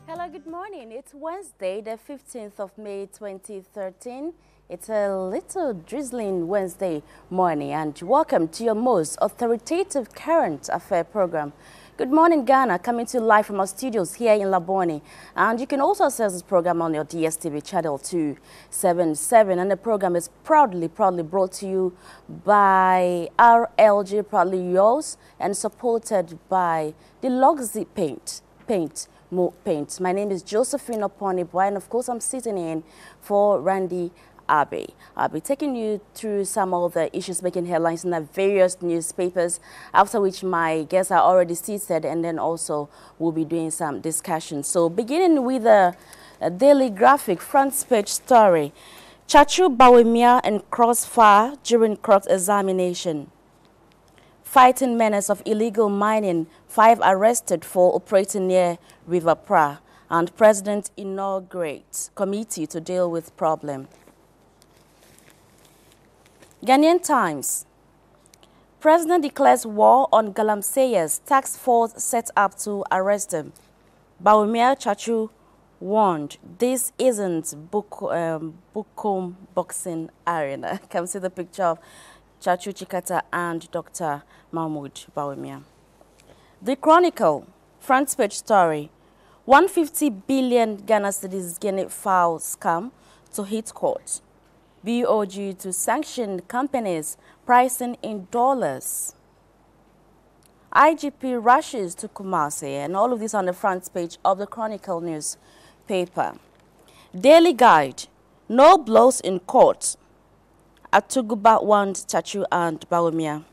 Hello, good morning. It's Wednesday, the 15th of May, 2013. It's a little drizzling Wednesday morning, and welcome to your most authoritative current affair program. Good morning, Ghana, coming to you live from our studios here in Labone. And you can also access this program on your DSTV channel 277. And the program is proudly brought to you by RLG, proudly yours, and supported by the Luxy Paint. My name is Josephine Oppong-Yeboah, and of course I'm sitting in for Randy Abbey. I'll be taking you through some of the issues making headlines in the various newspapers, after which my guests are already seated, and then also we'll be doing some discussion. So beginning with a Daily Graphic front page story, Chachu Bawumia and crossfire during cross examination. Fighting menace of illegal mining, 5 arrested for operating near River Pratt, and President inaugurates committee to deal with problem. Ghanaian Times. President declares war on Galamseyers. Task force set up to arrest him. Bawumia Chachu warned, this isn't Bukom boxing arena. Come see the picture of Chachu Chikata and Dr. Mahmoud Bawumia. The Chronicle, front page story. 150 billion Ghana cedis Guinea foul scam to hit court. BOG to sanction companies pricing in dollars. IGP rushes to Kumasi, and all of this on the front page of the Chronicle newspaper. Daily Guide, no blows in court. Atuguba warned Chachu and Bawumia.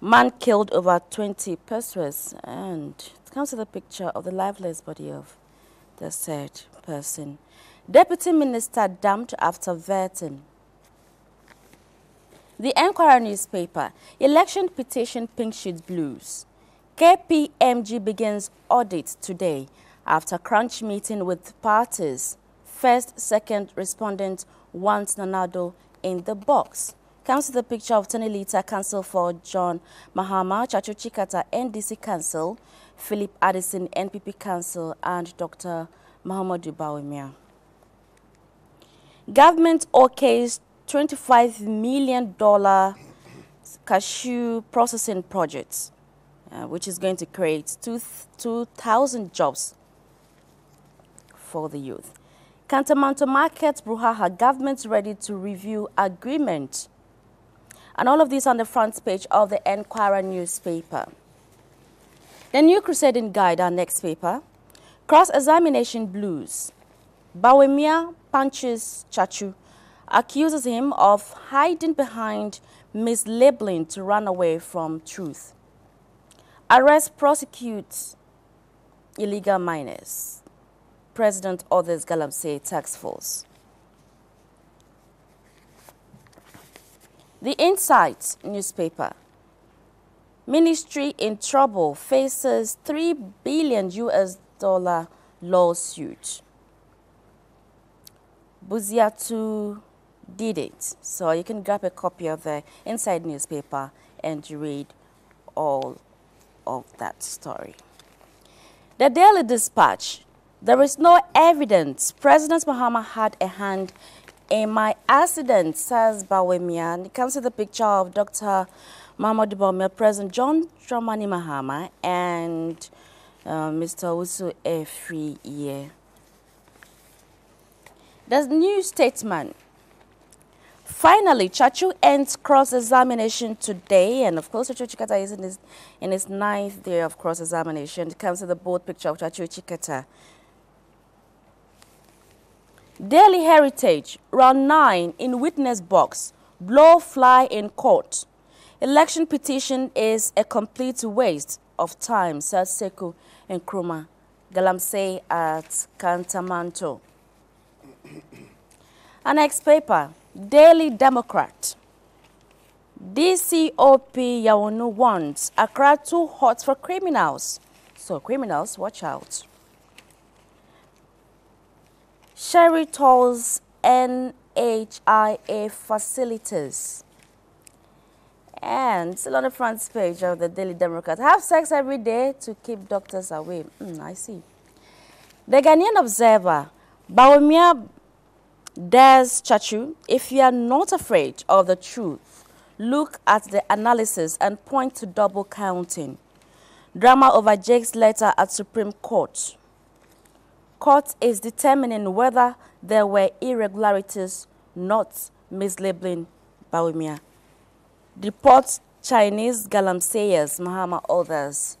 Man killed over 20 persons, and it comes with a picture of the lifeless body of the said person. Deputy Minister dumped after vetting. The Enquirer newspaper, election petition pink sheet blues. KPMG begins audit today after crunch meeting with parties. First, second respondent wants Nanado in the box. Comes to the picture of Tony Lita Council for John Mahama, Chachu Chikata NDC Council, Philip Addison NPP Council, and Dr. Muhammadu Bawumia. Government okays $25 million cashew processing project, which is going to create 2,000 jobs for the youth. Kantamanto Market, Bruhaha, government ready to review agreement. And all of this on the front page of the Enquirer newspaper. The New Crusading Guide, our next paper. Cross-examination blues. Bawumia punches Chachu, accuses him of hiding behind mislabeling to run away from truth. Arrest prosecutes illegal miners. President orders Galamsey task force. The Insight newspaper. Ministry in trouble, faces $3 billion lawsuit. Buziatu did it. So you can grab a copy of the Inside newspaper and read all of that story. The Daily Dispatch. There is no evidence President Mahama had a hand in my accident, says Bawumia. And it comes with a picture of Dr. Muhammadu Bawumia, President John Dramani Mahama, and Mr. Usu Efriye. The New Statesman. Finally, Chachu ends cross-examination today, and of course, Chachu Chikata is in his 9th day of cross-examination. It comes with the bold picture of Chachu Chikata. Daily Heritage, round 9 in witness box, blow fly in court. Election petition is a complete waste of time, said Sekou Nkrumah Galamsey at Kantamanto. Our next paper, Daily Democrat. DCOP Yawunu wants Accra too hot for criminals. So criminals, watch out. Sherry tolls NHIA facilities. And still on the front page of the Daily Democrat, have sex every day to keep doctors away. I see. The Ghanaian Observer, Bawumia dares Chachu, if you are not afraid of the truth, look at the analysis and point to double counting. Drama over Jake's letter at Supreme Court. Court is determining whether there were irregularities, not mislabeling Bawumia. Deport Chinese galamseyers, Mahama others.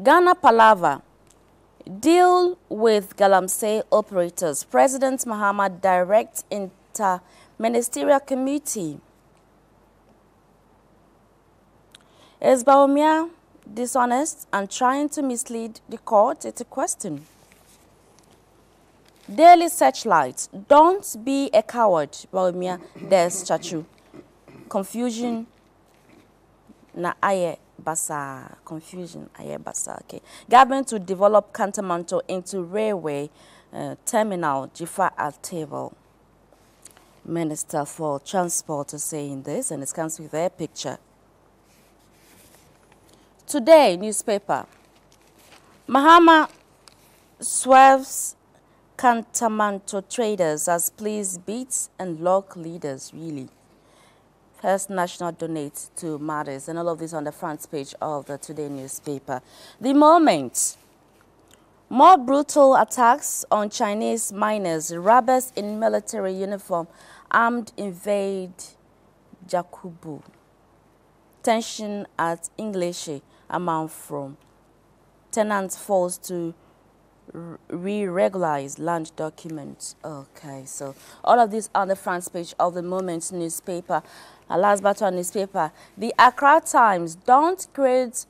Ghana Palava. Deal with galamsey operators. President Mahama directs inter-ministerial committee. Is Bawumia dishonest and trying to mislead the court? It's a question. Daily Searchlight. Don't be a coward, Bawumia. There's Chachu. Confusion na aye basa. Confusion aye basa. Okay. Government to develop Kantamanto into railway terminal. Jifa at table. Minister for Transport is saying this, and it comes with their picture. Today newspaper. Mahama swerves Kantamanto traders as please beats and lock leaders, really. First National donates to matters, and all of this on the front page of the Today newspaper. The Moment. More brutal attacks on Chinese miners. Robbers in military uniform armed invade Jakubu. Tension at English amount from tenants forced to re-regularize land documents. Okay, so all of this on the front page of the Moment newspaper. Last but one newspaper, the Accra Times. Don't create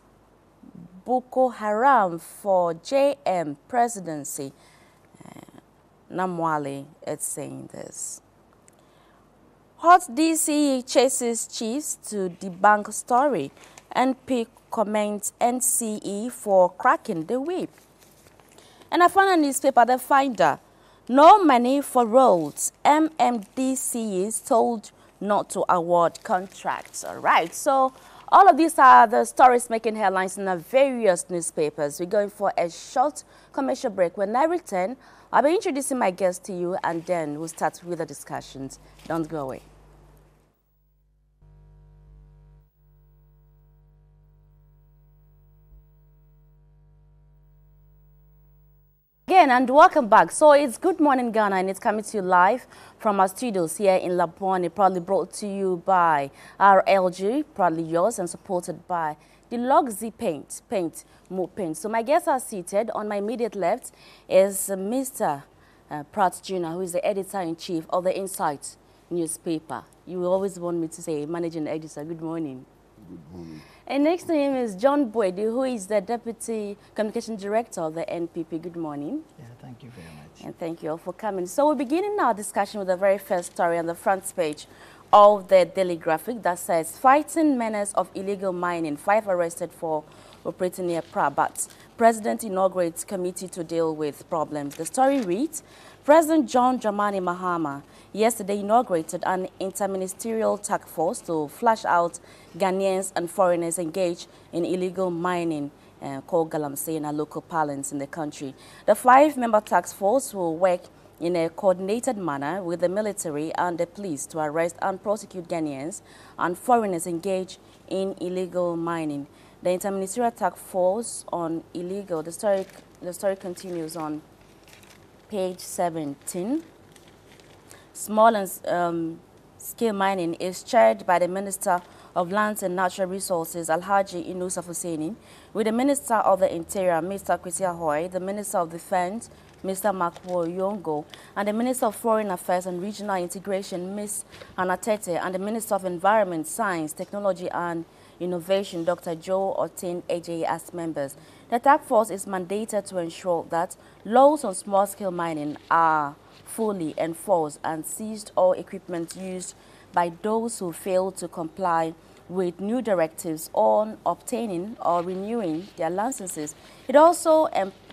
Boko Haram for JM presidency. Namwale is saying this. Hot DCE chases chiefs to debunk story. NP comments NCE for cracking the whip. And I found a newspaper, The Finder. No money for roads. MMDC is told not to award contracts. All right. So all of these are the stories making headlines in the various newspapers. We're going for a short commercial break. When I return, I'll be introducing my guests to you, and then we'll start with the discussions. Don't go away. Again, and welcome back. So it's Good Morning Ghana, and it's coming to you live from our studios here in Labone, proudly brought to you by RLG, proudly yours, and supported by the Luxy Paint, More Paint. So my guests are seated. On my immediate left is Mr. Pratt Jr., who is the editor-in-chief of the Insight newspaper. You always want me to say managing editor. Good morning. Good morning. And next to him is John Buadu, who is the Deputy Communication Director of the NPP. Good morning. Yeah, thank you very much. And thank you all for coming. So we're beginning our discussion with the very first story on the front page of the Daily Graphic that says, fighting menace of illegal mining, 5 arrested for operating near Pratt, but President inaugurates committee to deal with problems. The story reads, President John Dramani Mahama yesterday inaugurated an interministerial task force to flush out Ghanaians and foreigners engaged in illegal mining called galamsey in our local parlance in the country. The 5-member task force will work in a coordinated manner with the military and the police to arrest and prosecute Ghanaians and foreigners engaged in illegal mining. The interministerial task force on illegal, the story continues on page 17. Small and scale mining is chaired by the Minister of Lands and Natural Resources, Alhaji Inus Husseini, with the Minister of the Interior, Mr. Kwesi, the Minister of Defense, Mr. Oppong-Yeboah, and the Minister of Foreign Affairs and Regional Integration, Ms. Anatete, and the Minister of Environment, Science, Technology and Innovation, Dr. Joe Oppong-Yeboah as members. The task force is mandated to ensure that laws on small-scale mining are fully enforced and seized all equipment used by those who fail to comply with new directives on obtaining or renewing their licenses. It also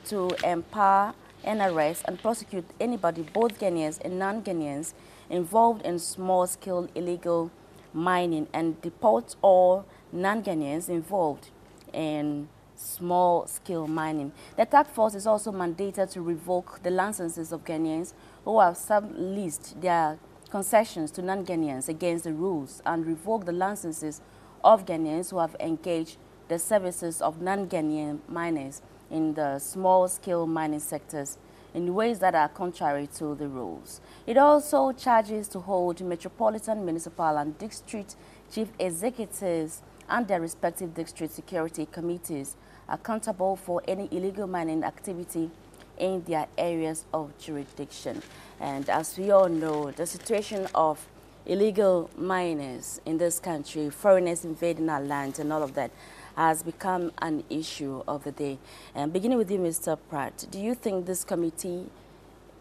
to empower and arrest and prosecute anybody, both Ghanaians and non-Ghanaians, involved in small-scale illegal mining and deport all non-Ghanaians involved in small-scale mining. The task force is also mandated to revoke the licenses of Ghanaians who have subleased their concessions to non-Ghanaians against the rules and revoke the licenses of Ghanaians who have engaged the services of non-Ghanaian miners in the small-scale mining sectors in ways that are contrary to the rules. It also charges to hold metropolitan, municipal and district chief executives and their respective district security committees accountable for any illegal mining activity in their areas of jurisdiction. And as we all know, the situation of illegal miners in this country, foreigners invading our lands and all of that, has become an issue of the day. And beginning with you, Mr. Pratt, do you think this committee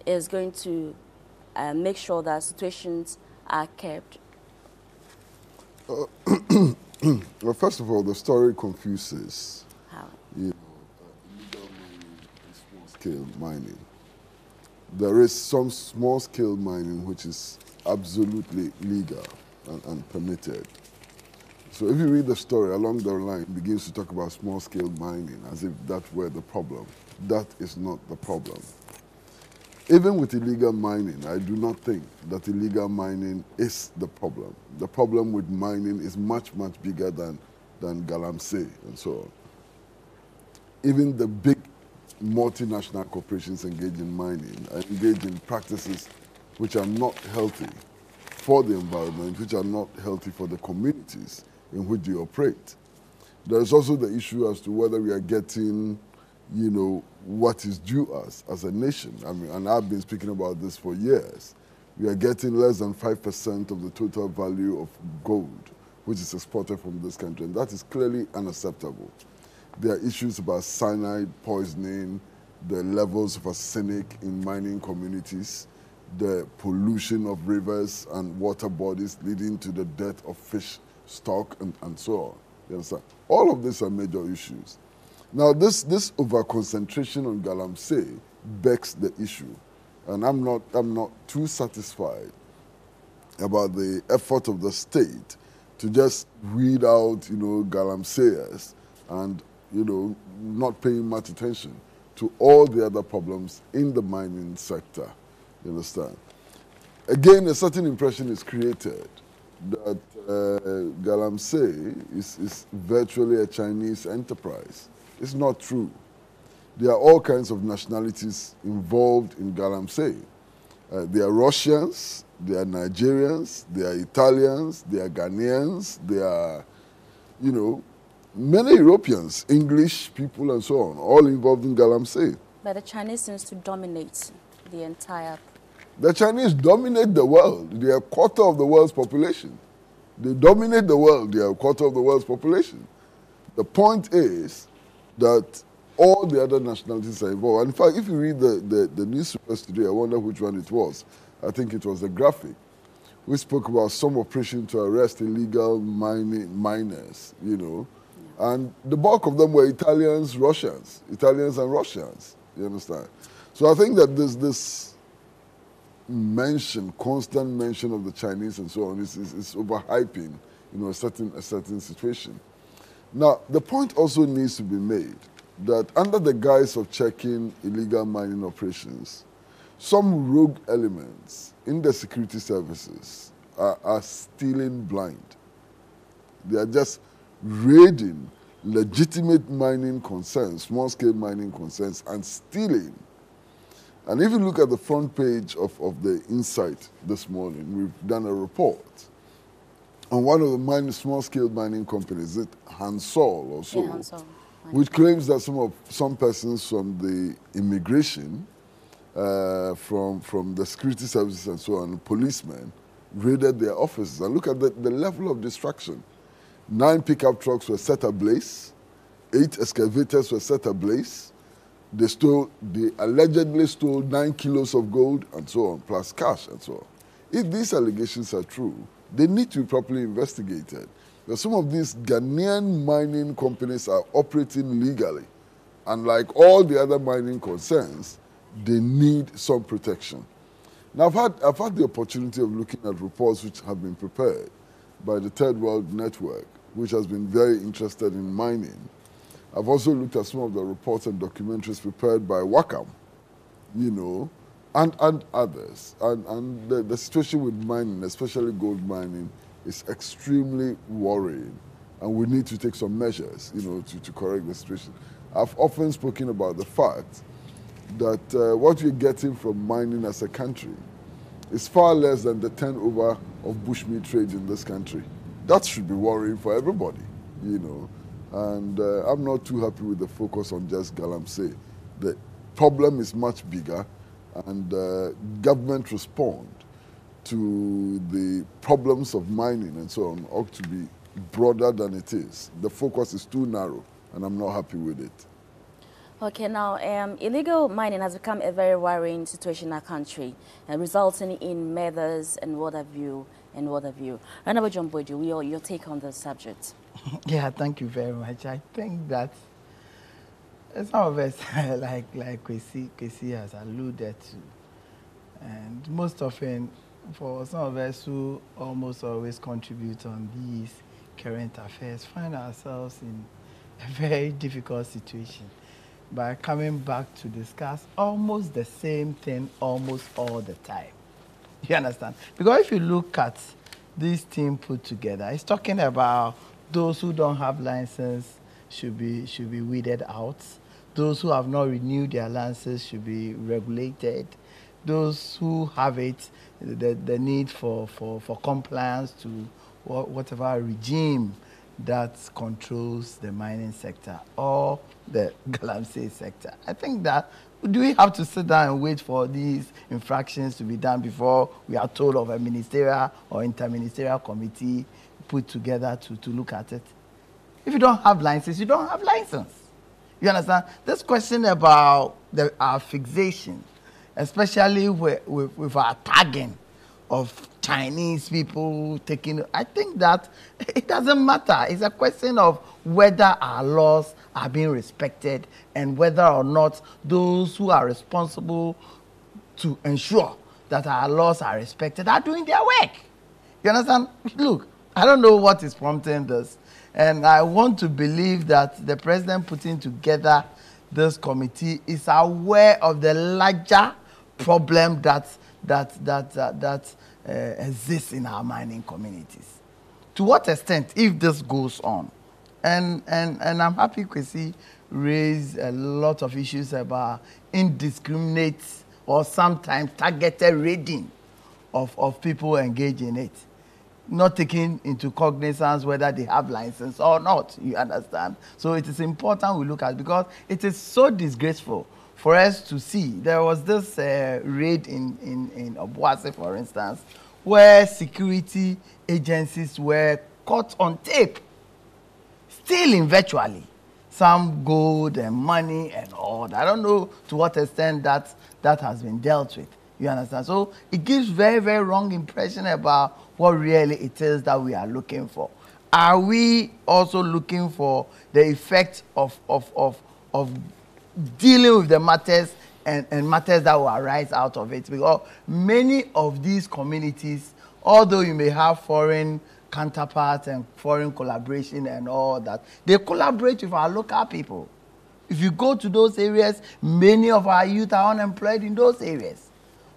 is going to make sure that situations are kept? Well, first of all, the story confuses. How? Illegal mining and small-scale mining. There is some small-scale mining which is absolutely legal and permitted. So if you read the story along the line, it begins to talk about small-scale mining as if that were the problem. That is not the problem. Even with illegal mining, I do not think that illegal mining is the problem. The problem with mining is much, much bigger than galamsey and so on. Even the big multinational corporations engaged in mining are engaged in practices which are not healthy for the environment, which are not healthy for the communities in which they operate. There is also the issue as to whether we are getting, what is due us as a nation. I mean, and I've been speaking about this for years. We are getting less than 5% of the total value of gold, which is exported from this country, and that is clearly unacceptable. There are issues about cyanide poisoning, the levels of arsenic in mining communities, the pollution of rivers and water bodies leading to the death of fish stock and so on. You understand? All of these are major issues. Now, this over-concentration on galamsey begs the issue, and I'm not too satisfied about the effort of the state to just weed out, galamseyers and, not paying much attention to all the other problems in the mining sector. You understand? Again, a certain impression is created that galamsey is virtually a Chinese enterprise. It's not true. There are all kinds of nationalities involved in galamsey. There are Russians, there are Nigerians, there are Italians, there are Ghanaians, there are, many Europeans, English people and so on, all involved in galamsey. But the Chinese seems to dominate the entire... The Chinese dominate the world. They are a quarter of the world's population. They dominate the world. They are a quarter of the world's population. The point is that all the other nationalities are involved. And in fact, if you read the newspapers today, I wonder which one it was. I think it was the Graphic. We spoke about some operation to arrest illegal miners, And the bulk of them were Italians and Russians. You understand? So I think that this constant mention of the Chinese and so on is overhyping, a certain situation. Now, the point also needs to be made that under the guise of checking illegal mining operations, some rogue elements in the security services are stealing blind. They are just raiding legitimate mining concerns, small-scale mining concerns, and stealing. And if you look at the front page of the Insight this morning, we've done a report on one of the small-scale mining companies, is it Hansol or so, yeah, Hansol, which claims that some persons from the immigration from the security services and so on, policemen, raided their offices. And look at the level of destruction. 9 pickup trucks were set ablaze. 8 excavators were set ablaze. They allegedly stole 9 kilos of gold and so on, plus cash and so on. If these allegations are true, they need to be properly investigated. Because some of these Ghanaian mining companies are operating legally. And like all the other mining concerns, they need some protection. Now, I've had the opportunity of looking at reports which have been prepared by the Third World Network, which has been very interested in mining. I've also looked at some of the reports and documentaries prepared by Wakam, you know, and others. And the situation with mining, especially gold mining, is extremely worrying. And we need to take some measures, you know, to correct the situation. I've often spoken about the fact that what we're getting from mining as a country is far less than the turnover of bushmeat trade in this country. That should be worrying for everybody, you know. And I'm not too happy with the focus on just Galamsey. The problem is much bigger, and government respond to the problems of mining and so on ought to be broader than it is. The focus is too narrow, and I'm not happy with it. Okay, now illegal mining has become a very worrying situation in our country, resulting in murders and what have you, Honorable John Buadu, your take on the subject. Yeah, thank you very much. I think that some of us, like Kwesi has alluded to, and most often for some of us who almost always contribute on these current affairs, find ourselves in a very difficult situation by coming back to discuss almost the same thing almost all the time. You understand? Because if you look at this team put together, it's talking about those who don't have license should be weeded out. Those who have not renewed their licenses should be regulated. Those who have it, the need for compliance to whatever regime that controls the mining sector or the Galamsey sector. I think that, do we have to sit down and wait for these infractions to be done before we are told of a ministerial or interministerial committee put together to look at it? If you don't have license, you don't have license. You understand? This question about our fixation, especially with our tagging of Chinese people taking, I think that it doesn't matter. It's a question of whether our laws are being respected and whether or not those who are responsible to ensure that our laws are respected are doing their work. You understand? Look, I don't know what is prompting this, and I want to believe that the president putting together this committee is aware of the larger problem that exists in our mining communities. To what extent, if this goes on, and I'm happy Kwesi raised a lot of issues about indiscriminate or sometimes targeted raiding of people engaged in it, not taking into cognizance whether they have license or not, you understand? So it is important we look at, because it is so disgraceful for us to see. There was this raid in Obuasi, for instance, where security agencies were caught on tape, stealing virtually some gold and money and all that. I don't know to what extent that has been dealt with. You understand? So it gives very, very wrong impression about what really it is that we are looking for. Are we also looking for the effect of dealing with the matters and matters that will arise out of it? Because many of these communities, although you may have foreign counterparts and foreign collaboration and all that, they collaborate with our local people. If you go to those areas, many of our youth are unemployed in those areas.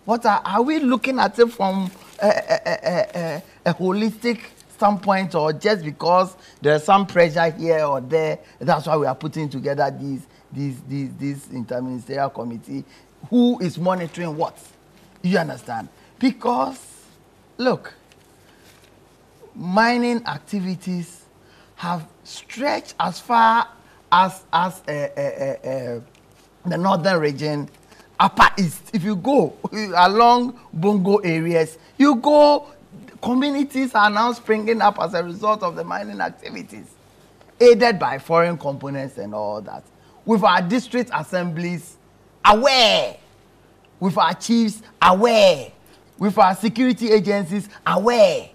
What are we looking at it from a holistic standpoint, or just because there's some pressure here or there, that's why we are putting together this interministerial committee who is monitoring what? You understand? Because, look, mining activities have stretched as far as the northern region Upper East, if you go along Bongo areas, you go, communities are now springing up as a result of the mining activities, aided by foreign components and all that. With our district assemblies aware, with our chiefs aware, with our security agencies aware.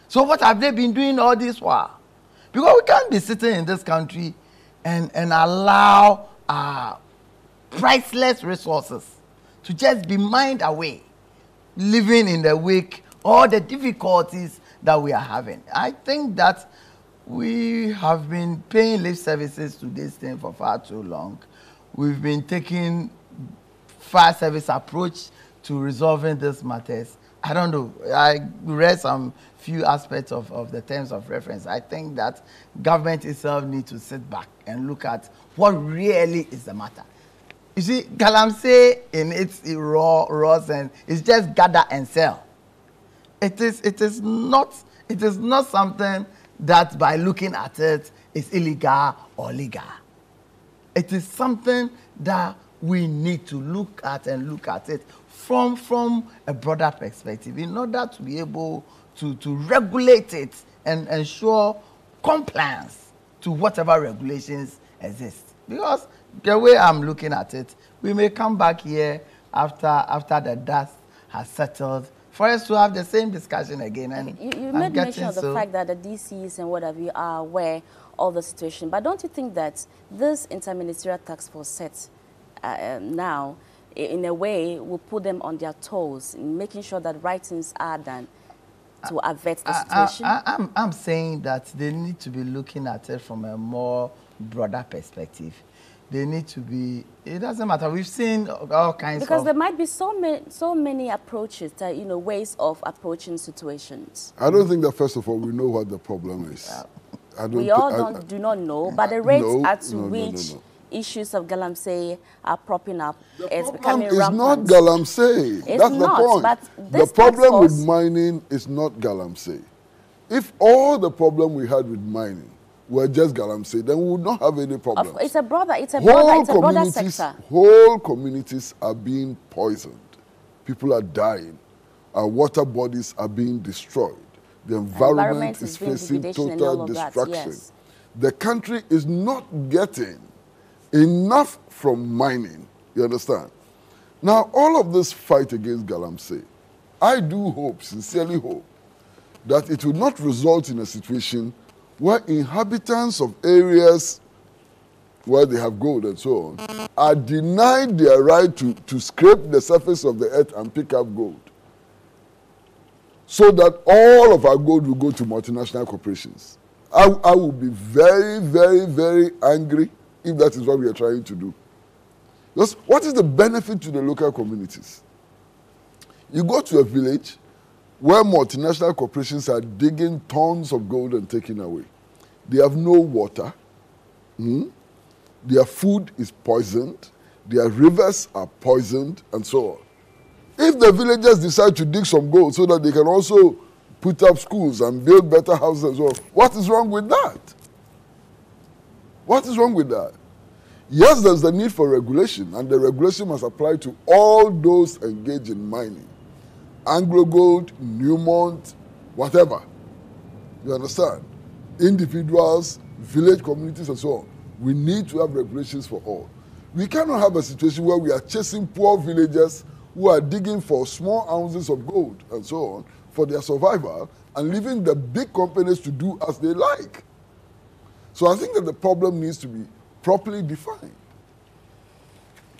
So what have they been doing all this while? Because we can't be sitting in this country and allow our priceless resources to just be mined away, living in the wake all the difficulties that we are having. I think that we have been paying lip services to this thing for far too long. We've been taking fire service approach to resolving these matters. I don't know. I read some few aspects of the terms of reference. I think that government itself needs to sit back and look at what really is the matter. You see, Galamsey in its raw sense is just gather and sell. It is not something that by looking at it is illegal or legal. It is something that we need to look at it from a broader perspective in order to be able to regulate it and ensure compliance to whatever regulations exist. Because the way I'm looking at it, we may come back here after the dust has settled for us to have the same discussion again. And you made mention of the fact that the DCs and whatever you are aware of the situation, but don't you think that this interministerial task force set now, in a way, will put them on their toes in making sure that right things are done to avert the situation? I'm saying that they need to be looking at it from a more broader perspective. They need to be, it doesn't matter. We've seen all kinds because of... there might be so many approaches, ways of approaching situations. I don't think that, first of all, we know what the problem is. We all do not know, but the rates at which issues of Galamsey are propping up is becoming rampant. It's not Galamsey. That's the point. But the problem with mining is not Galamsey. If all the problem we had with mining were just Galamsey, then we would not have any problems. It's a broader sector. Whole communities are being poisoned. People are dying. Our water bodies are being destroyed. The environment is facing total destruction. Yes. The country is not getting enough from mining. You understand? Now, all of this fight against Galamsey, I do hope, sincerely hope, that it will not result in a situation where inhabitants of areas where they have gold and so on are denied their right to scrape the surface of the earth and pick up gold, so that all of our gold will go to multinational corporations. I will be very, very, very angry if that is what we are trying to do. Because what is the benefit to the local communities? You go to a village where multinational corporations are digging tons of gold and taking away. They have no water. Their food is poisoned. Their rivers are poisoned, and so on. If the villagers decide to dig some gold so that they can also put up schools and build better houses and so on, what is wrong with that? What is wrong with that? Yes, there's the need for regulation, and the regulation must apply to all those engaged in mining. Anglo Gold, Newmont, whatever. You understand? Individuals, village communities, and so on. We need to have regulations for all. We cannot have a situation where we are chasing poor villagers who are digging for small ounces of gold and so on for their survival and leaving the big companies to do as they like. So I think that the problem needs to be properly defined.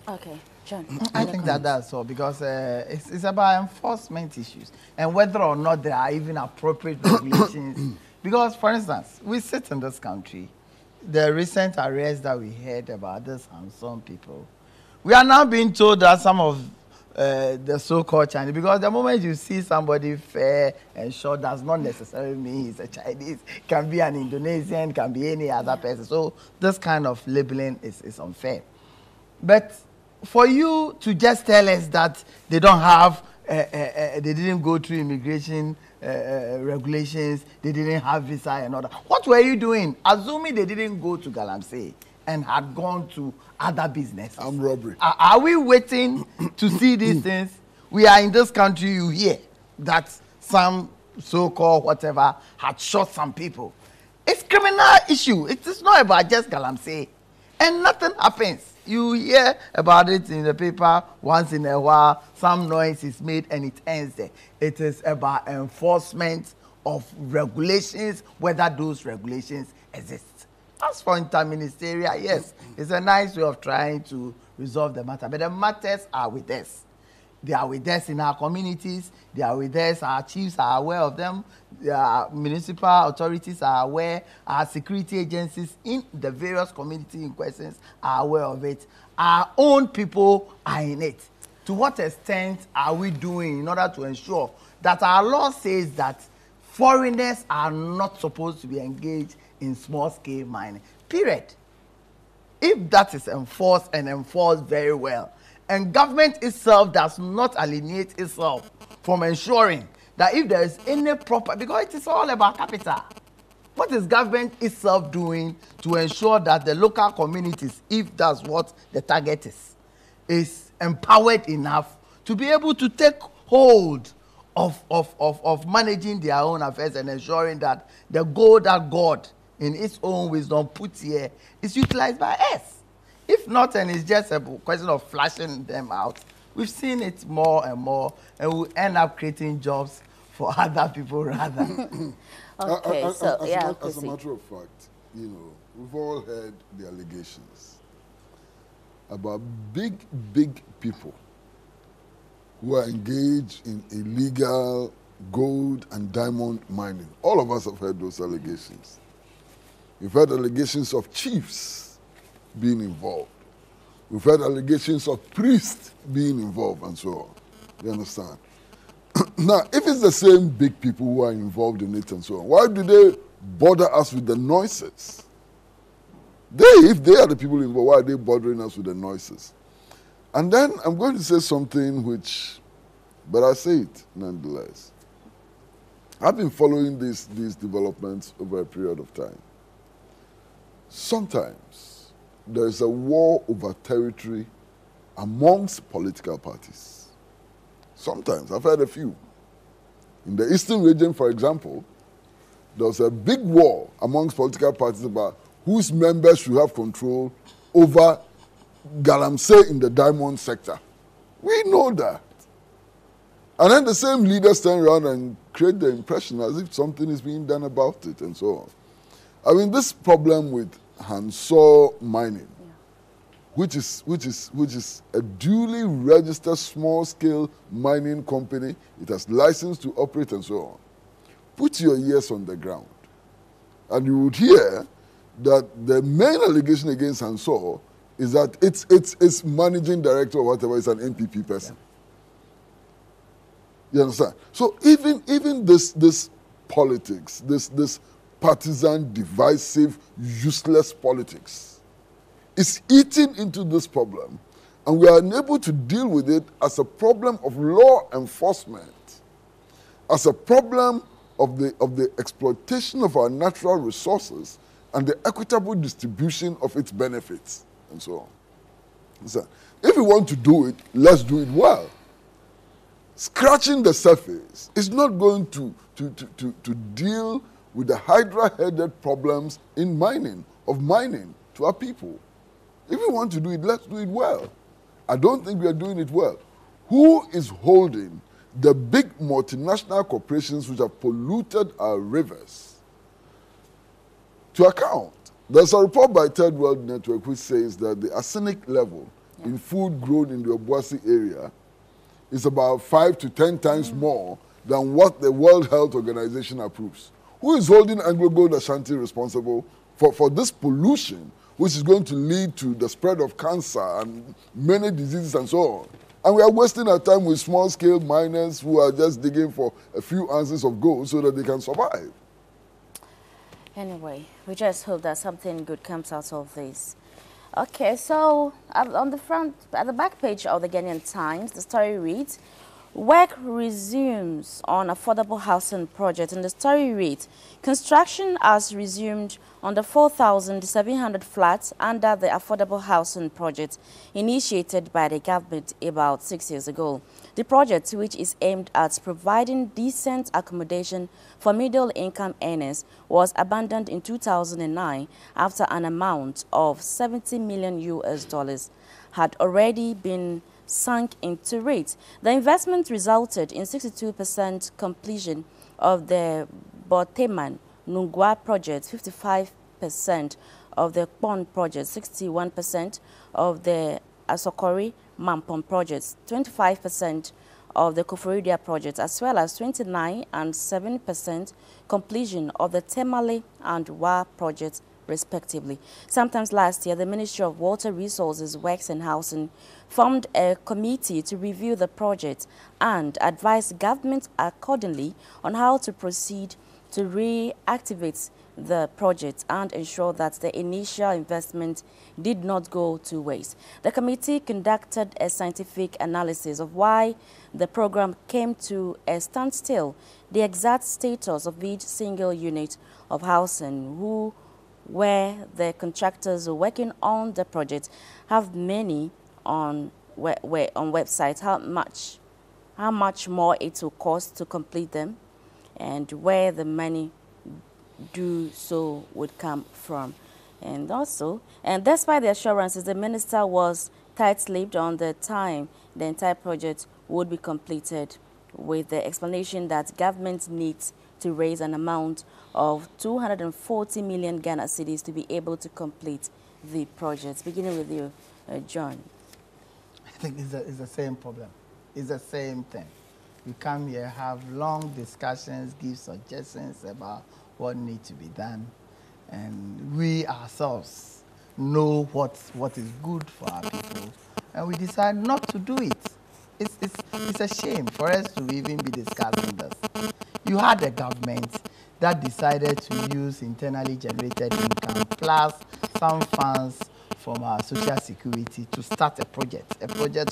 Okay, John. I think that's all, because it's about enforcement issues and whether or not there are even appropriate regulations. Because, for instance, we sit in this country, the recent arrests that we heard about this and some people, we are now being told that some of the so-called Chinese, because the moment you see somebody fair and short does not necessarily mean he's a Chinese. Can be an Indonesian, can be any other person. So this kind of labeling is unfair. But for you to just tell us that they don't have, they didn't go through immigration regulations, they didn't have visa and all that. What were you doing? Assuming they didn't go to Galamsey and had gone to other businesses. Armed robbery. Are we waiting to see these things? We are in this country, you hear that some so-called whatever had shot some people. It's criminal issue. It is not about just galamsey. And nothing happens. You hear about it in the paper once in a while, some noise is made and it ends there. It is about enforcement of regulations, whether those regulations exist. As for interministerial, yes, it's a nice way of trying to resolve the matter, but the matters are with us. They are with us in our communities. They are with us. Our chiefs are aware of them. Our municipal authorities are aware. Our security agencies in the various community in questions are aware of it. Our own people are in it. To what extent are we doing in order to ensure that our law says that foreigners are not supposed to be engaged in small-scale mining? Period. If that is enforced and enforced very well, and government itself does not alienate itself from ensuring that if there is any proper, because it is all about capital. What is government itself doing to ensure that the local communities, if that's what the target is empowered enough to be able to take hold of managing their own affairs and ensuring that the gold that God in its own wisdom put here is utilized by us? If not, and it's just a question of flashing them out, we've seen it more and more, and we'll end up creating jobs for other people rather. Okay, as a Kwesi. matter of fact, you know, we've all heard the allegations about big people who are engaged in illegal gold and diamond mining. All of us have heard those allegations. We've heard allegations of chiefs being involved. We've heard allegations of priests being involved and so on. You understand? Now, if it's the same big people who are involved in it and so on, why do they bother us with the noises? If they are the people involved, why are they bothering us with the noises? And then I'm going to say something but I say it nonetheless. I've been following these developments over a period of time. Sometimes there is a war over territory amongst political parties. Sometimes, I've heard a few. In the Eastern region, for example, there was a big war amongst political parties about whose members should have control over galamsey in the diamond sector. We know that. And then the same leaders turn around and create the impression as if something is being done about it and so on. I mean, this problem with Hanso mining, which is a duly registered small-scale mining company. It has license to operate and so on. Put your ears on the ground, and you would hear that the main allegation against Hanso is that its managing director or whatever is an NPP person. You understand? So even this politics, this partisan, divisive, useless politics is eating into this problem, and we are unable to deal with it as a problem of law enforcement, as a problem of the exploitation of our natural resources and the equitable distribution of its benefits, and so on. So, if we want to do it, let's do it well. Scratching the surface is not going to deal with the hydra-headed problems in mining to our people. If we want to do it, let's do it well. I don't think we are doing it well. Who is holding the big multinational corporations which have polluted our rivers to account? There's a report by Third World Network which says that the arsenic level in food grown in the Obuasi area is about 5 to 10 times more than what the World Health Organization approves. Who is holding Anglo Gold Ashanti responsible for this pollution, which is going to lead to the spread of cancer and many diseases and so on? And we are wasting our time with small-scale miners who are just digging for a few ounces of gold so that they can survive. Anyway, we just hope that something good comes out of this. Okay, so on the back page of the Ghanaian Times, the story reads, Work resumes on affordable housing project. In the story reads, construction has resumed on the 4,700 flats under the affordable housing project initiated by the government about 6 years ago. The project, which is aimed at providing decent accommodation for middle-income earners, was abandoned in 2009 after an amount of $70 million had already been sunk into it. The investment resulted in 62% completion of the Boteman-Nungwa project, 55% of the Pond project, 61% of the Asokori Mampon projects, 25% of the Koforidia project, as well as 29% and 7% completion of the Temale and Wa projects, respectively. Sometimes last year, the Ministry of Water Resources, Works and Housing formed a committee to review the project and advise government accordingly on how to proceed to reactivate the project and ensure that the initial investment did not go to waste. The committee conducted a scientific analysis of why the program came to a standstill, the exact status of each single unit of housing, where the contractors working on the project have many on websites, how much more it will cost to complete them, and where the money do so would come from. And also, and despite the assurances, the minister was tight-lipped on the time the entire project would be completed, with the explanation that government needs to raise an amount of 240 million Ghana cedis to be able to complete the project. Beginning with you, John. I think it's the same problem. It's the same thing. We come here, have long discussions, give suggestions about what needs to be done, and we ourselves know what is good for our people, and we decide not to do it. It's a shame for us to even be discussing this. You had a government that decided to use internally generated income plus some funds from our social security to start a project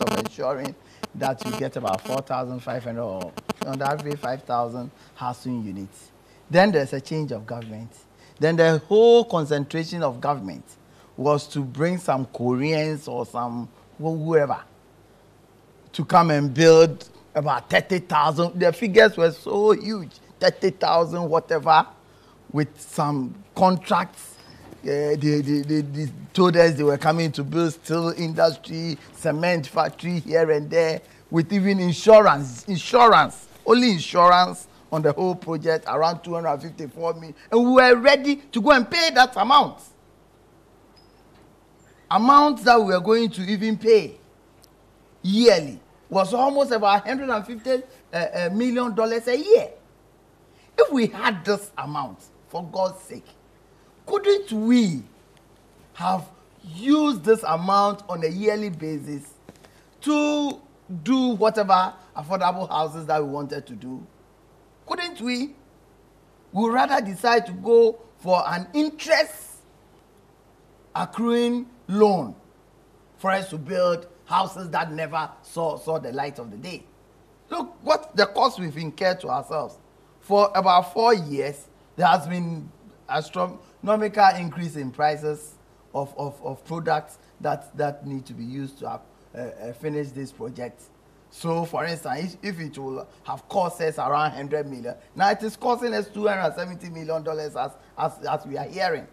of ensuring that you get about 4,500 or on the average 5,000 housing units. Then there's a change of government. Then the whole concentration of government was to bring some Koreans or some whoever to come and build about 30,000. The figures were so huge, 30,000 whatever, with some contracts. They told us they were coming to build steel industry, cement factory here and there, with even insurance, only insurance on the whole project, around 254 million. And we were ready to go and pay that amount. Amount that we were going to even pay yearly was almost about $150 million a year. If we had this amount, for God's sake, couldn't we have used this amount on a yearly basis to do whatever affordable houses that we wanted to do? Couldn't we? We would rather decide to go for an interest accruing loan for us to build houses that never saw the light of the day. Look what the cost we've incurred to ourselves. For about 4 years, there has been astronomical increase in prices of products that need to be used to finish this project. So, for instance, if it will have cost us around 100 million, now it is costing us $270 million as we are hearing.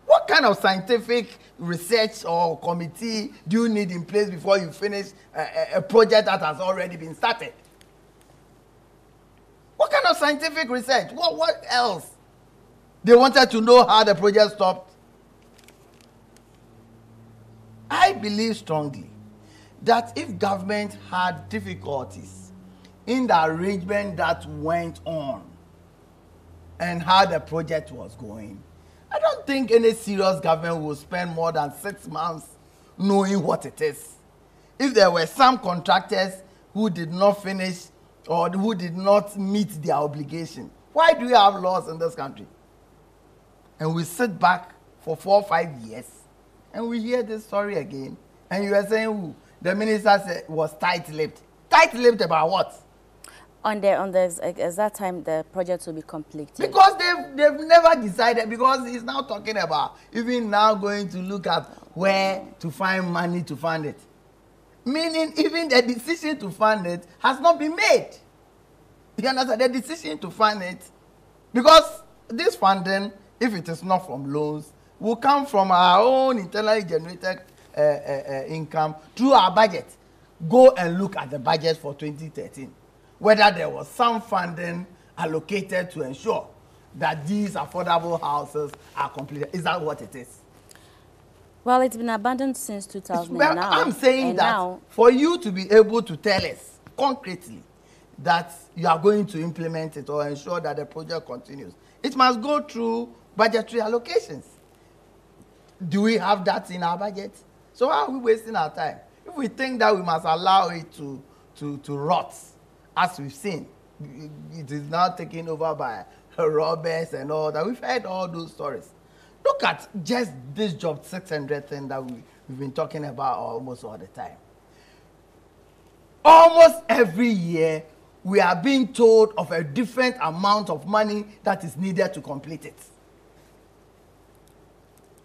What kind of scientific research or committee do you need in place before you finish a project that has already been started? What kind of scientific research? What else? They wanted to know how the project stopped. I believe strongly that if government had difficulties in the arrangement that went on and how the project was going, I don't think any serious government will spend more than 6 months knowing what it is. If there were some contractors who did not finish or who did not meet their obligation, why do we have laws in this country? And we sit back for 4 or 5 years and we hear this story again. And you are saying who? The minister said was tight-lipped. Tight-lipped about what? On the exact time the project will be completed? Because they've never decided, because he's now talking about even now going to look at where to find money to fund it. Meaning even the decision to fund it has not been made. You understand? The decision to fund it, because this funding, if it is not from loans, will come from our own internally generated income through our budget. Go and look at the budget for 2013. Whether there was some funding allocated to ensure that these affordable houses are completed. Is that what it is? Well, it's been abandoned since 2009. Well, I'm saying that now, for you to be able to tell us concretely that you are going to implement it or ensure that the project continues, it must go through budgetary allocations. Do we have that in our budget? So why are we wasting our time? If we think that we must allow it to rot, as we've seen, it is now taken over by robbers and all that. We've heard all those stories. Look at just this job 600 thing that we've been talking about almost all the time. Almost every year, we are being told of a different amount of money that is needed to complete it.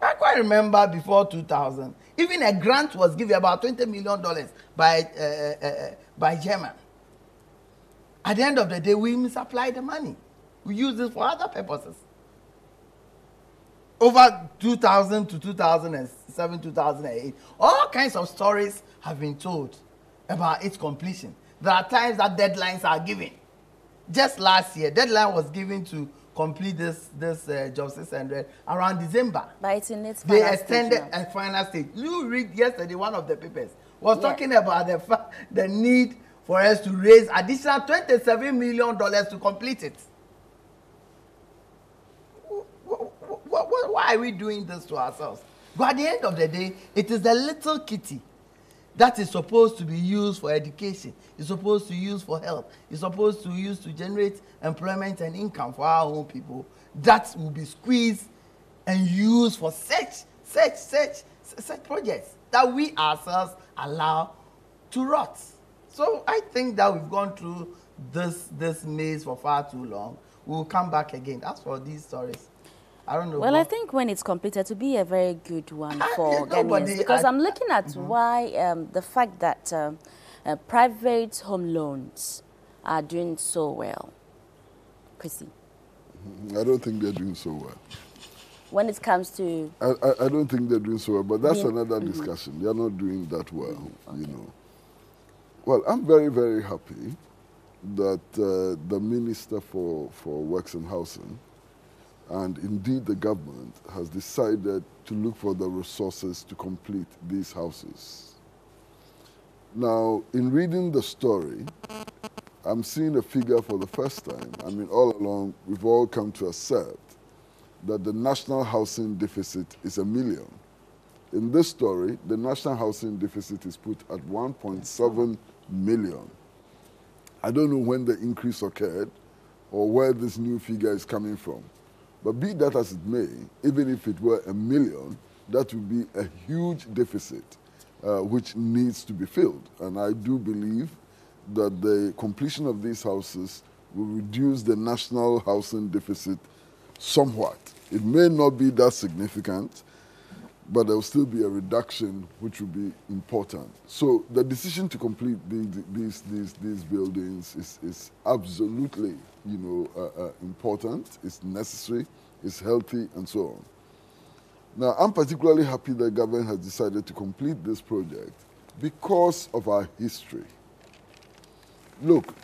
I quite remember before 2000, even a grant was given about $20 million by German. At the end of the day, we misapplied the money. We use it for other purposes. Over 2000 to 2007, 2008, all kinds of stories have been told about its completion. There are times that deadlines are given. Just last year, deadline was given to complete this job 600 around December. But it's in its final They extended stage a final stage. You read yesterday, one of the papers was talking about the need for us to raise additional $27 million to complete it. Why are we doing this to ourselves? But at the end of the day, it is the little kitty that is supposed to be used for education. It's supposed to use for health. It's supposed to use to generate employment and income for our own people. That will be squeezed and used for such projects that we ourselves allow to rot. So I think that we've gone through this maze for far too long. We'll come back again. As for these stories, I don't know. Well, I think when it's completed, to be a very good one for Ghanaians, because I'm looking at why the fact that private home loans are doing so well. Kwesi? I don't think they're doing so well. When it comes to... I don't think they're doing so well, but that's another discussion. They're not doing that well, you know. Well, I'm very, very happy that the Minister for Works and Housing and indeed the government has decided to look for the resources to complete these houses. Now, in reading the story, I'm seeing a figure for the first time. I mean, all along, we've all come to accept that the national housing deficit is 1 million. In this story, the national housing deficit is put at 1.7 million. I don't know when the increase occurred or where this new figure is coming from. But be that as it may, even if it were 1 million, that would be a huge deficit which needs to be filled. And I do believe that the completion of these houses will reduce the national housing deficit somewhat. It may not be that significant, but there will still be a reduction which will be important. So the decision to complete these buildings is absolutely, you know, important, it's necessary, it's healthy, and so on. Now, I'm particularly happy that the government has decided to complete this project because of our history. Look,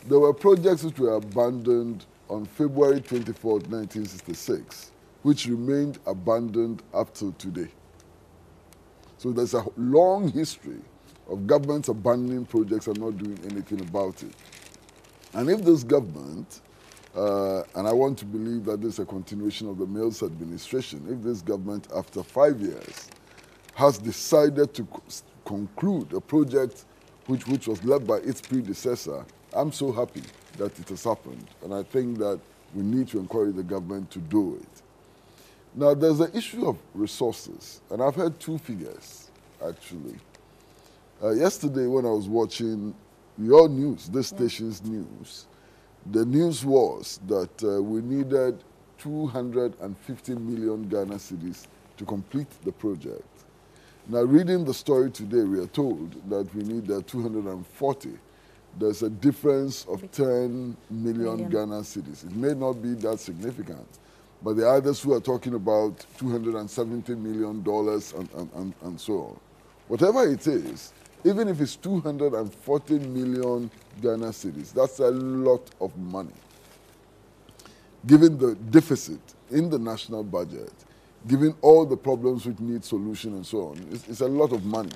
there were projects which were abandoned on February 24, 1966, which remained abandoned up till today. So there's a long history of governments abandoning projects and not doing anything about it. And if this government, and I want to believe that this is a continuation of the Mills administration, if this government, after 5 years, has decided to conclude a project which was led by its predecessor, I'm so happy that it has happened. And I think that we need to encourage the government to do it. Now, there's the issue of resources, and I've heard two figures, actually. Yesterday, when I was watching your news, this station's news, the news was that we needed 250 million Ghana cedis to complete the project. Now, reading the story today, we are told that we need 240. There's a difference of 10 million Ghana cedis. It may not be that significant, but there are others who are talking about $270 million and so on. Whatever it is, even if it's 240 million Ghana cedis, that's a lot of money. Given the deficit in the national budget, given all the problems which need solution and so on, it's a lot of money.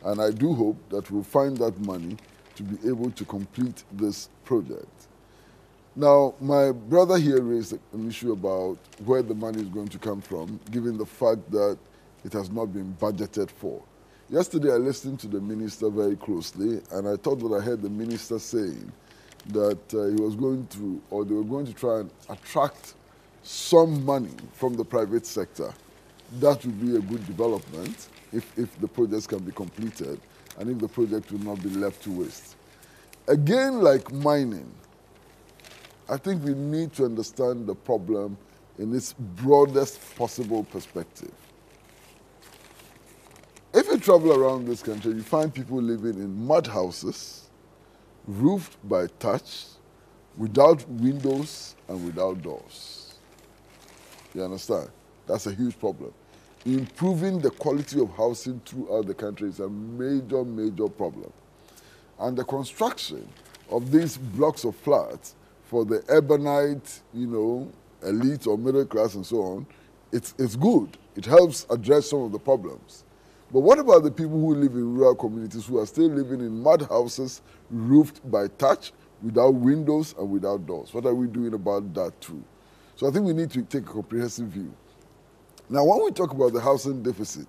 And I do hope that we'll find that money to be able to complete this project. Now, my brother here raised an issue about where the money is going to come from, given the fact that it has not been budgeted for. Yesterday, I listened to the minister very closely, and I thought that I heard the minister saying that he was going to, or they were going to try and attract some money from the private sector. That would be a good development if the projects can be completed and if the project will not be left to waste. Again, like mining, I think we need to understand the problem in its broadest possible perspective. If you travel around this country, you find people living in mud houses, roofed by thatch, without windows and without doors. You understand? That's a huge problem. Improving the quality of housing throughout the country is a major, major problem. And the construction of these blocks of flats for the urbanite, elite or middle class and so on, it's good. It helps address some of the problems. But what about the people who live in rural communities who are still living in mud houses, roofed by thatch, without windows and without doors? What are we doing about that too? So I think we need to take a comprehensive view. Now, when we talk about the housing deficit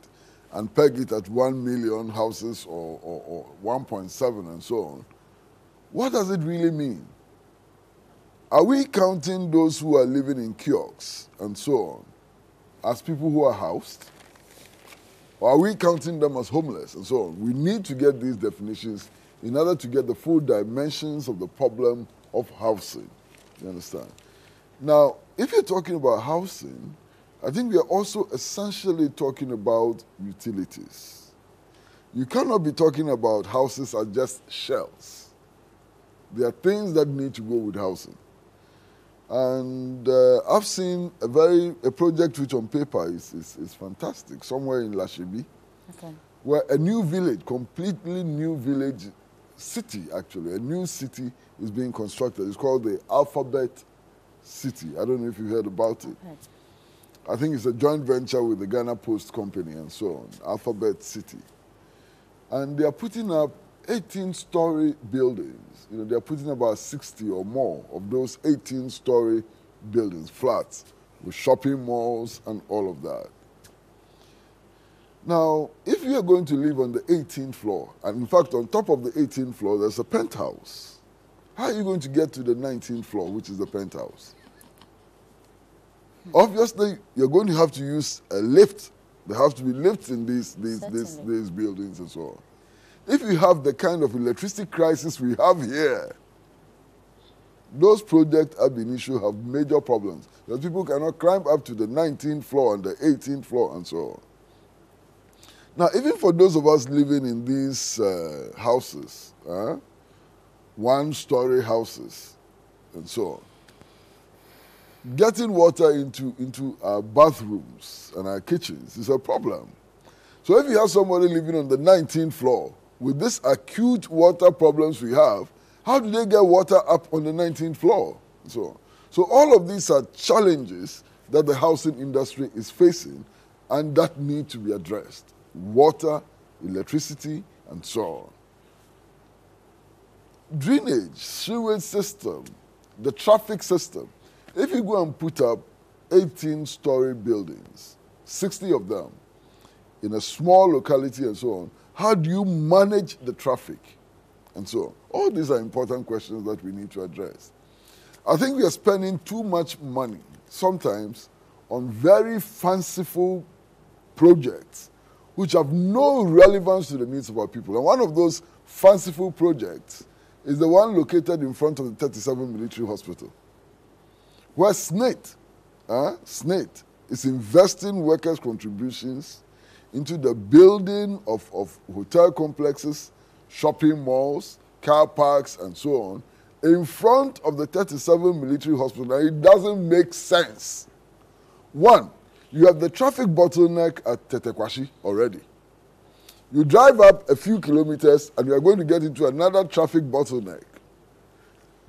and peg it at 1 million houses or 1.7 and so on, what does it really mean? Are we counting those who are living in kiosks and so on as people who are housed? Or are we counting them as homeless and so on? We need to get these definitions in order to get the full dimensions of the problem of housing. You understand? Now, if you're talking about housing, I think we are also essentially talking about utilities. You cannot be talking about houses as just shells. There are things that need to go with housing. And I've seen a project which on paper is fantastic, somewhere in Lashibi, where a new village, completely new village, city actually, a new city is being constructed. It's called the Alphabet City. I don't know if you heard about it. I think it's a joint venture with the Ghana Post Company and so on, Alphabet City. And they are putting up 18-story buildings. They're putting about 60 or more of those 18-story buildings, flats, with shopping malls and all of that. Now, if you are going to live on the 18th floor, and in fact, on top of the 18th floor, there's a penthouse, how are you going to get to the 19th floor, which is the penthouse? Obviously, you're going to have to use a lift. There have to be lifts in these buildings and so on. If you have the kind of electricity crisis we have here, those projects ab initio have major problems. Because people cannot climb up to the 19th floor and the 18th floor and so on. Now, even for those of us living in these houses, one-story houses and so on, getting water into our bathrooms and our kitchens is a problem. So if you have somebody living on the 19th floor with these acute water problems we have, how do they get water up on the 19th floor? So all of these are challenges that the housing industry is facing and that need to be addressed. Water, electricity, and so on. Drainage, sewage system, the traffic system. If you go and put up 18-story buildings, 60 of them, in a small locality and so on, how do you manage the traffic and so on? All these are important questions that we need to address. I think we are spending too much money sometimes on very fanciful projects which have no relevance to the needs of our people. And one of those fanciful projects is the one located in front of the 37 military hospital, where SNAIT is investing workers' contributions into the building of hotel complexes, shopping malls, car parks, and so on, in front of the 37 military hospital. And it doesn't make sense. One, you have the traffic bottleneck at Tetekwashi already. You drive up a few kilometers and you are going to get into another traffic bottleneck.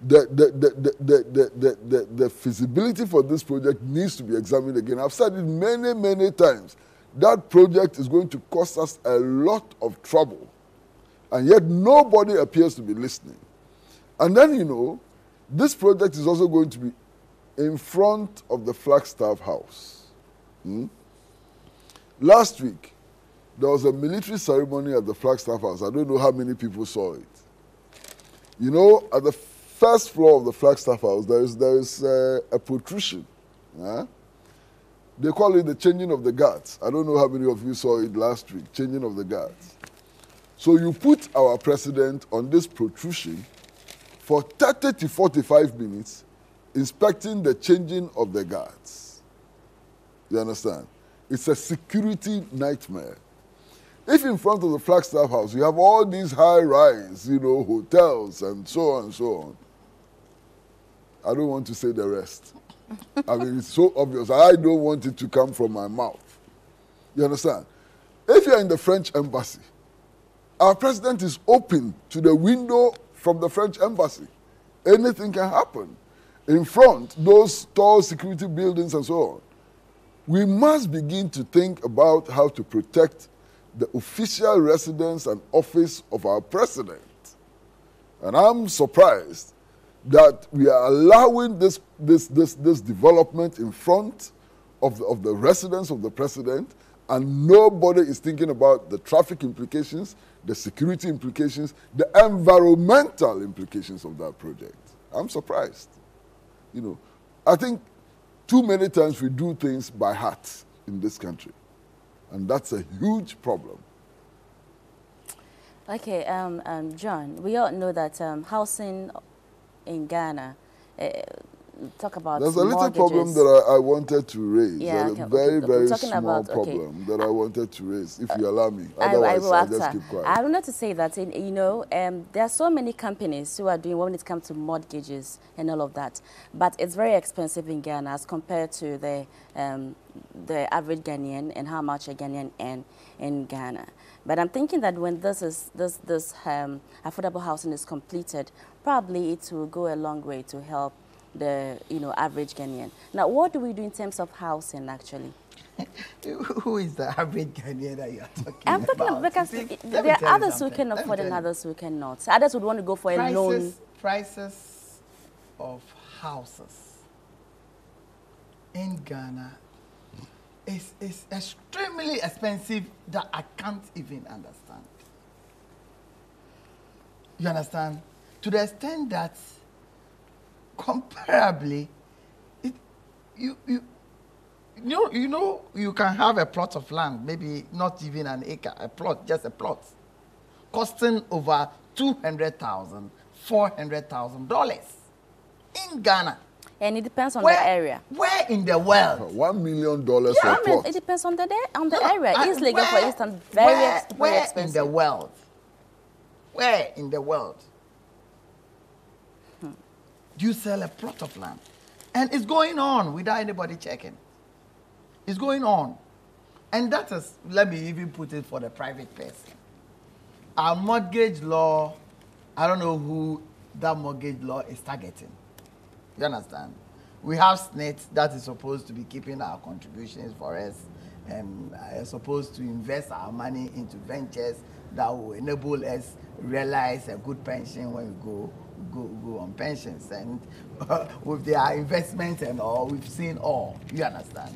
The feasibility for this project needs to be examined again. I've said it many, many times. That project is going to cost us a lot of trouble. And yet nobody appears to be listening. And then, you know, this project is also going to be in front of the Flagstaff House. Last week, there was a military ceremony at the Flagstaff House. I don't know how many people saw it. You know, at the first floor of the Flagstaff House, there is a protrusion. They call it the changing of the guards. I don't know how many of you saw it last week, changing of the guards. So you put our president on this protrusion for 30 to 45 minutes, inspecting the changing of the guards. You understand? It's a security nightmare. If in front of the Flagstaff House you have all these high-rise, you know, hotels and so on and so on, I don't want to say the rest. I mean, it's so obvious. I don't want it to come from my mouth. You understand? If you're in the French embassy, our president is open to the window from the French embassy. Anything can happen. In front, those tall security buildings and so on. We must begin to think about how to protect the official residence and office of our president. And I'm surprised that we are allowing this development in front of the residence of the president, and nobody is thinking about the traffic implications, the security implications, the environmental implications of that project. I'm surprised. You know, I think too many times we do things by heart in this country, and that's a huge problem. Okay, John, we all know that housing in Ghana, talk about There's a little mortgages. problem that I wanted to raise. Yeah, a very, very small about, problem that I wanted to raise, if you allow me. I Otherwise, will I'll after. just keep quiet. I wanted to say that, you know, there are so many companies who are doing when it comes to mortgages and all of that, but it's very expensive in Ghana as compared to the average Ghanaian and how much a Ghanaian earn in Ghana. But I'm thinking that when this affordable housing is completed, probably it will go a long way to help the average Ghanaian. Now, what do we do in terms of housing actually? Who is the average Ghanaian that you are talking about? I'm talking about because there are others who can afford and others who cannot. Others would want to go for a loan. Prices of houses in Ghana is extremely expensive that I can't even understand. You understand? To the extent that comparably, you can have a plot of land, maybe not even an acre, a plot, just a plot, costing over $200,000, $400,000 in Ghana. And it depends on the area. Where in the world? $1 million for a plot. It depends on the area. East Legon, for instance, very expensive. Where in the world? Where in the world? Do you sell a plot of land? And it's going on without anybody checking. It's going on. And that is, let me even put it for the private person. Our mortgage law, I don't know who that mortgage law is targeting. You understand? We have SNAIT that is supposed to be keeping our contributions for us and is supposed to invest our money into ventures that will enable us realize a good pension when we go on pensions. And with their investments and all, we've seen all. You understand?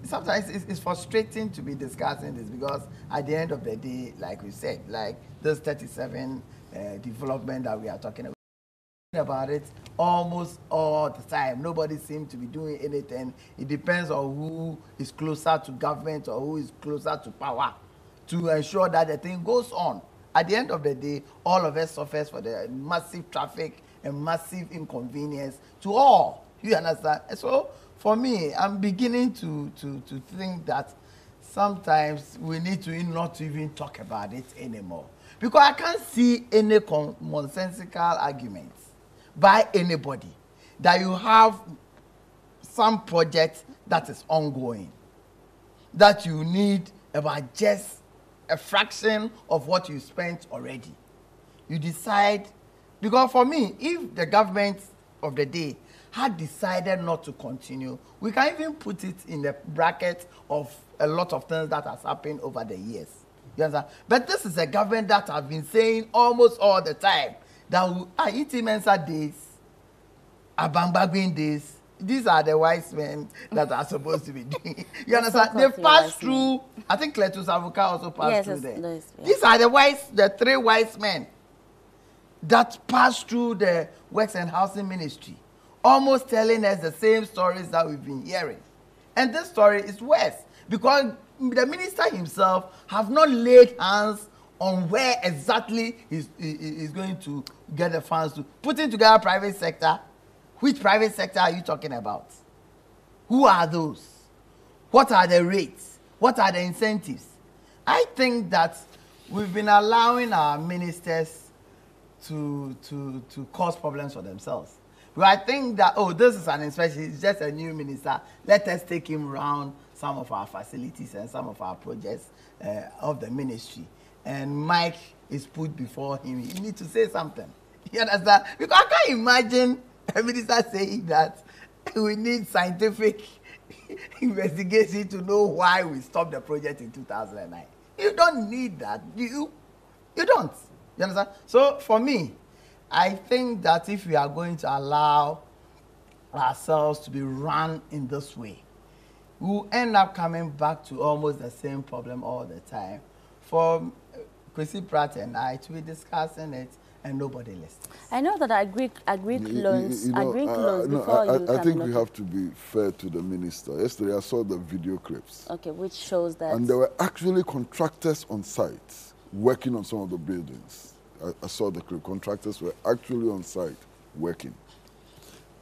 Sometimes it's frustrating to be discussing this because at the end of the day, like we said, like this 37 development that we are talking about it almost all the time. Nobody seems to be doing anything. It depends on who is closer to government or who is closer to power to ensure that the thing goes on. at the end of the day, all of us suffers for the massive traffic and massive inconvenience to all. You understand? And so for me, I'm beginning to think that sometimes we need to not even talk about it anymore. Because I can't see any nonsensical arguments by anybody that you have some project that is ongoing, that you need about just a fraction of what you spent already. You decide, because for me, if the government of the day had decided not to continue, we can even put it in the bracket of a lot of things that has happened over the years. You understand? But this is a government that have been saying almost all the time that Iti Mensa days, Abambagwin days, these are the wise men that are supposed to be doing. You understand? They passed through, I think Cletus Avuka also passed through there. Yes. These are the three wise men that passed through the Works and Housing Ministry, almost telling us the same stories that we've been hearing. And this story is worse because the minister himself have not laid hands on where exactly he's going to get the funds to. Putting together private sector. Which private sector are you talking about? Who are those? What are the rates? What are the incentives? I think that we've been allowing our ministers to cause problems for themselves. But I think that, oh, this is an inspection, he's just a new minister. Let us take him around some of our facilities and some of our projects of the ministry. And Mike is put before him. You need to say something. You understand? Because I can't imagine a minister saying that we need scientific investigation to know why we stopped the project in 2009. You don't need that. You don't. You understand? So for me, I think that if we are going to allow ourselves to be run in this way, we'll end up coming back to almost the same problem all the time. For Kwesi, Pratt and I to be discussing it and nobody listens. I know that agreed loans before you I think we have to be fair to the minister. Yesterday I saw the video clips. Okay, which shows that. And there were actually contractors on site working on some of the buildings. I saw the clip. Contractors were actually on site working.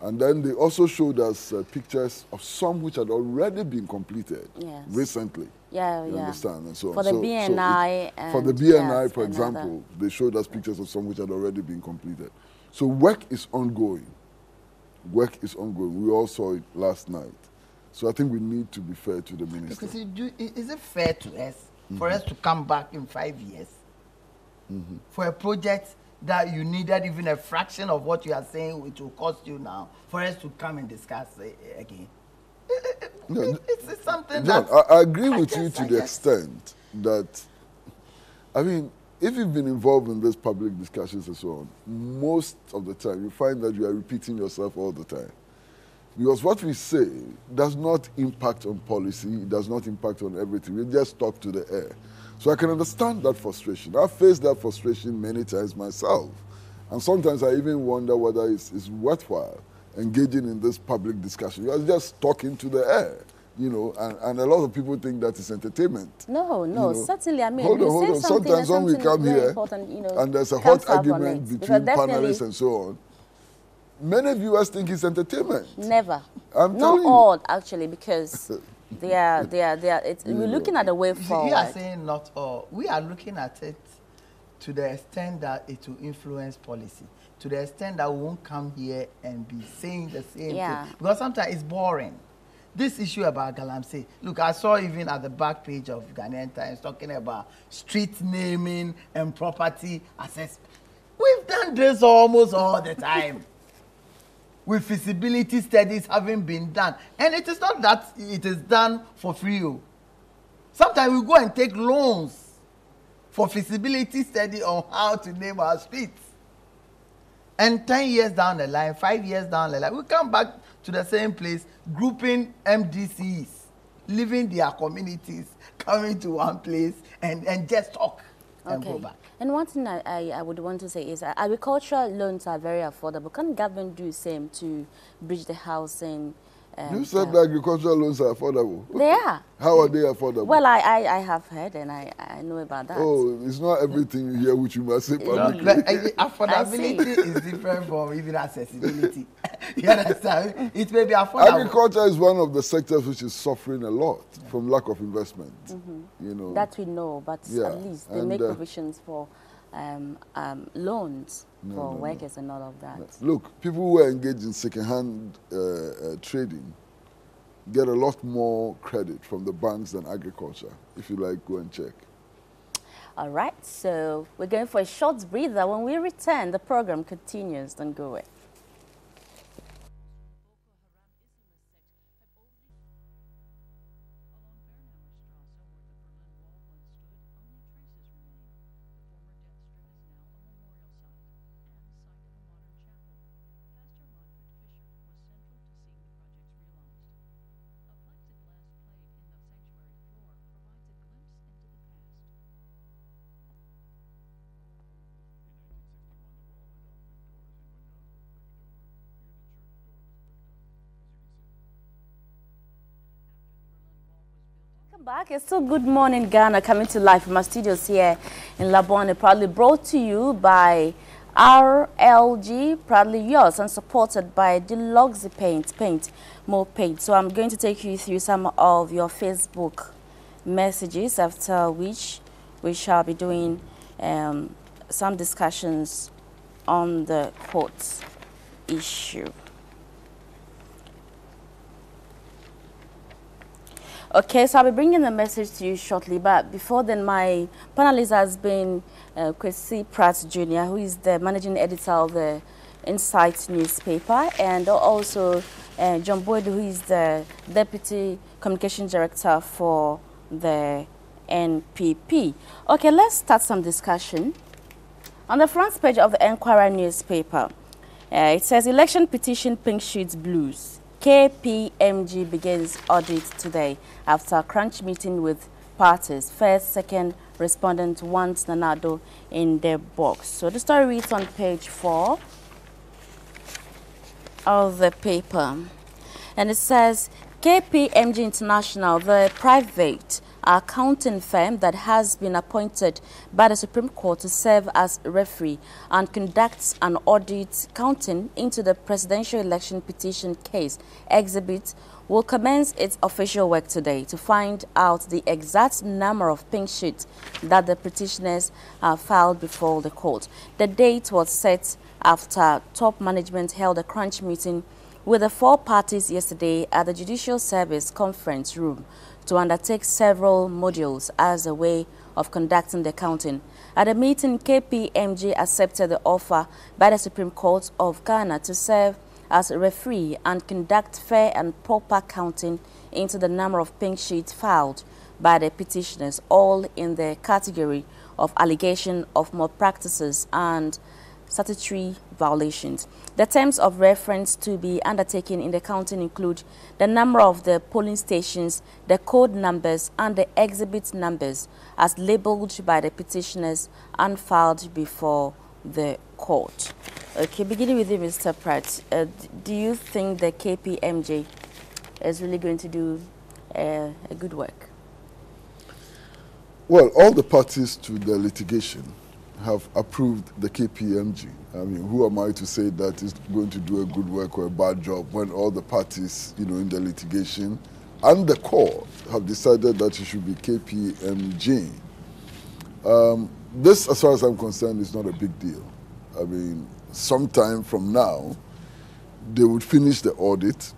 And then they also showed us pictures of some which had already been completed recently. Yeah, you understand? And so for the BNI. For the BNI, for example, they showed us pictures of some which had already been completed. So work is ongoing. Work is ongoing. We all saw it last night. So I think we need to be fair to the minister. Because is it fair to us for us to come back in 5 years for a project that you needed even a fraction of what you are saying which will cost you now, for us to come and discuss it again? It's something John, that... I agree with you to the extent that, I mean, if you've been involved in these public discussions and so on, most of the time you find that you are repeating yourself all the time. Because what we say does not impact on policy, it does not impact on everything. We just talk to the air. So I can understand that frustration. I've faced that frustration many times myself. And sometimes I even wonder whether it's worthwhile engaging in this public discussion. You're just talking to the air, you know, and a lot of people think that is entertainment. No, you know? Certainly. I mean, hold on. Sometimes when we come here and there's a hot argument between panelists and so on, many viewers think it's entertainment. Never. Not all, actually, because we're looking at the way forward. You are saying not all. We are looking at it to the extent that it will influence policy, to the extent that we won't come here and be saying the same thing. Because sometimes it's boring. This issue about Galamsey, look, I saw even at the back page of Ghanaian Times talking about street naming and property assessment. We've done this almost all the time. With feasibility studies having been done. And it is not that it is done for free. Sometimes we go and take loans for feasibility study on how to name our streets. And 10 years down the line, 5 years down the line, we come back to the same place, grouping MDCs, leaving their communities, coming to one place and just talk and go back. And one thing I would want to say is agricultural loans are very affordable. Can government do the same to bridge the housing You said the agricultural loans are affordable. They are. How are they affordable? Well, I have heard and I know about that. Oh, it's not everything you hear which you must say publicly. Affordability is different from even accessibility. You understand? It may be affordable. Agriculture is one of the sectors which is suffering a lot from lack of investment. You know. That we know, but at least they make provisions for loans for workers and all of that. Look, people who are engaged in second-hand trading get a lot more credit from the banks than agriculture. If you like, go and check. All right, so we're going for a short breather. When we return, the program continues. Don't go away. Back. It's still Good Morning Ghana coming to life from our studios here in Labuanu, proudly brought to you by RLG, proudly yours, and supported by Deluxe Paint, more paint. So I'm going to take you through some of your Facebook messages, after which we shall be doing some discussions on the court issue. Okay, so I'll be bringing the message to you shortly, but before then, my panelist has been Kwesi Pratt Jr., who is the managing editor of the Insight newspaper, and also John Buadu, who is the deputy communication director for the NPP. Okay, let's start some discussion. On the front page of the Enquirer newspaper, it says, election petition pink sheets blues. KPMG begins audit today after a crunch meeting with parties. First, second respondent wants Nana Addo in their box. So the story reads on page 4 of the paper. And it says, KPMG International, the private accounting firm that has been appointed by the Supreme Court to serve as referee and conducts an audit counting into the presidential election petition case exhibit, will commence its official work today to find out the exact number of pink sheets that the petitioners have filed before the court. The date was set after top management held a crunch meeting with the 4 parties yesterday at the Judicial Service Conference Room to undertake several modules as a way of conducting the counting. At the meeting, KPMG accepted the offer by the Supreme Court of Ghana to serve as a referee and conduct fair and proper counting into the number of pink sheets filed by the petitioners, all in the category of allegation of malpractices and statutory violations. The terms of reference to be undertaken in the counting include the number of the polling stations, the code numbers, and the exhibit numbers as labeled by the petitioners and filed before the court. Okay, beginning with you, Mr. Pratt, do you think the KPMG is really going to do a good work? Well, all the parties to the litigation have approved the KPMG. I mean, who am I to say that it's going to do a good work or a bad job when all the parties, you know, in the litigation and the court have decided that it should be KPMG? This, as far as I'm concerned, is not a big deal. I mean, sometime from now, they would finish the audit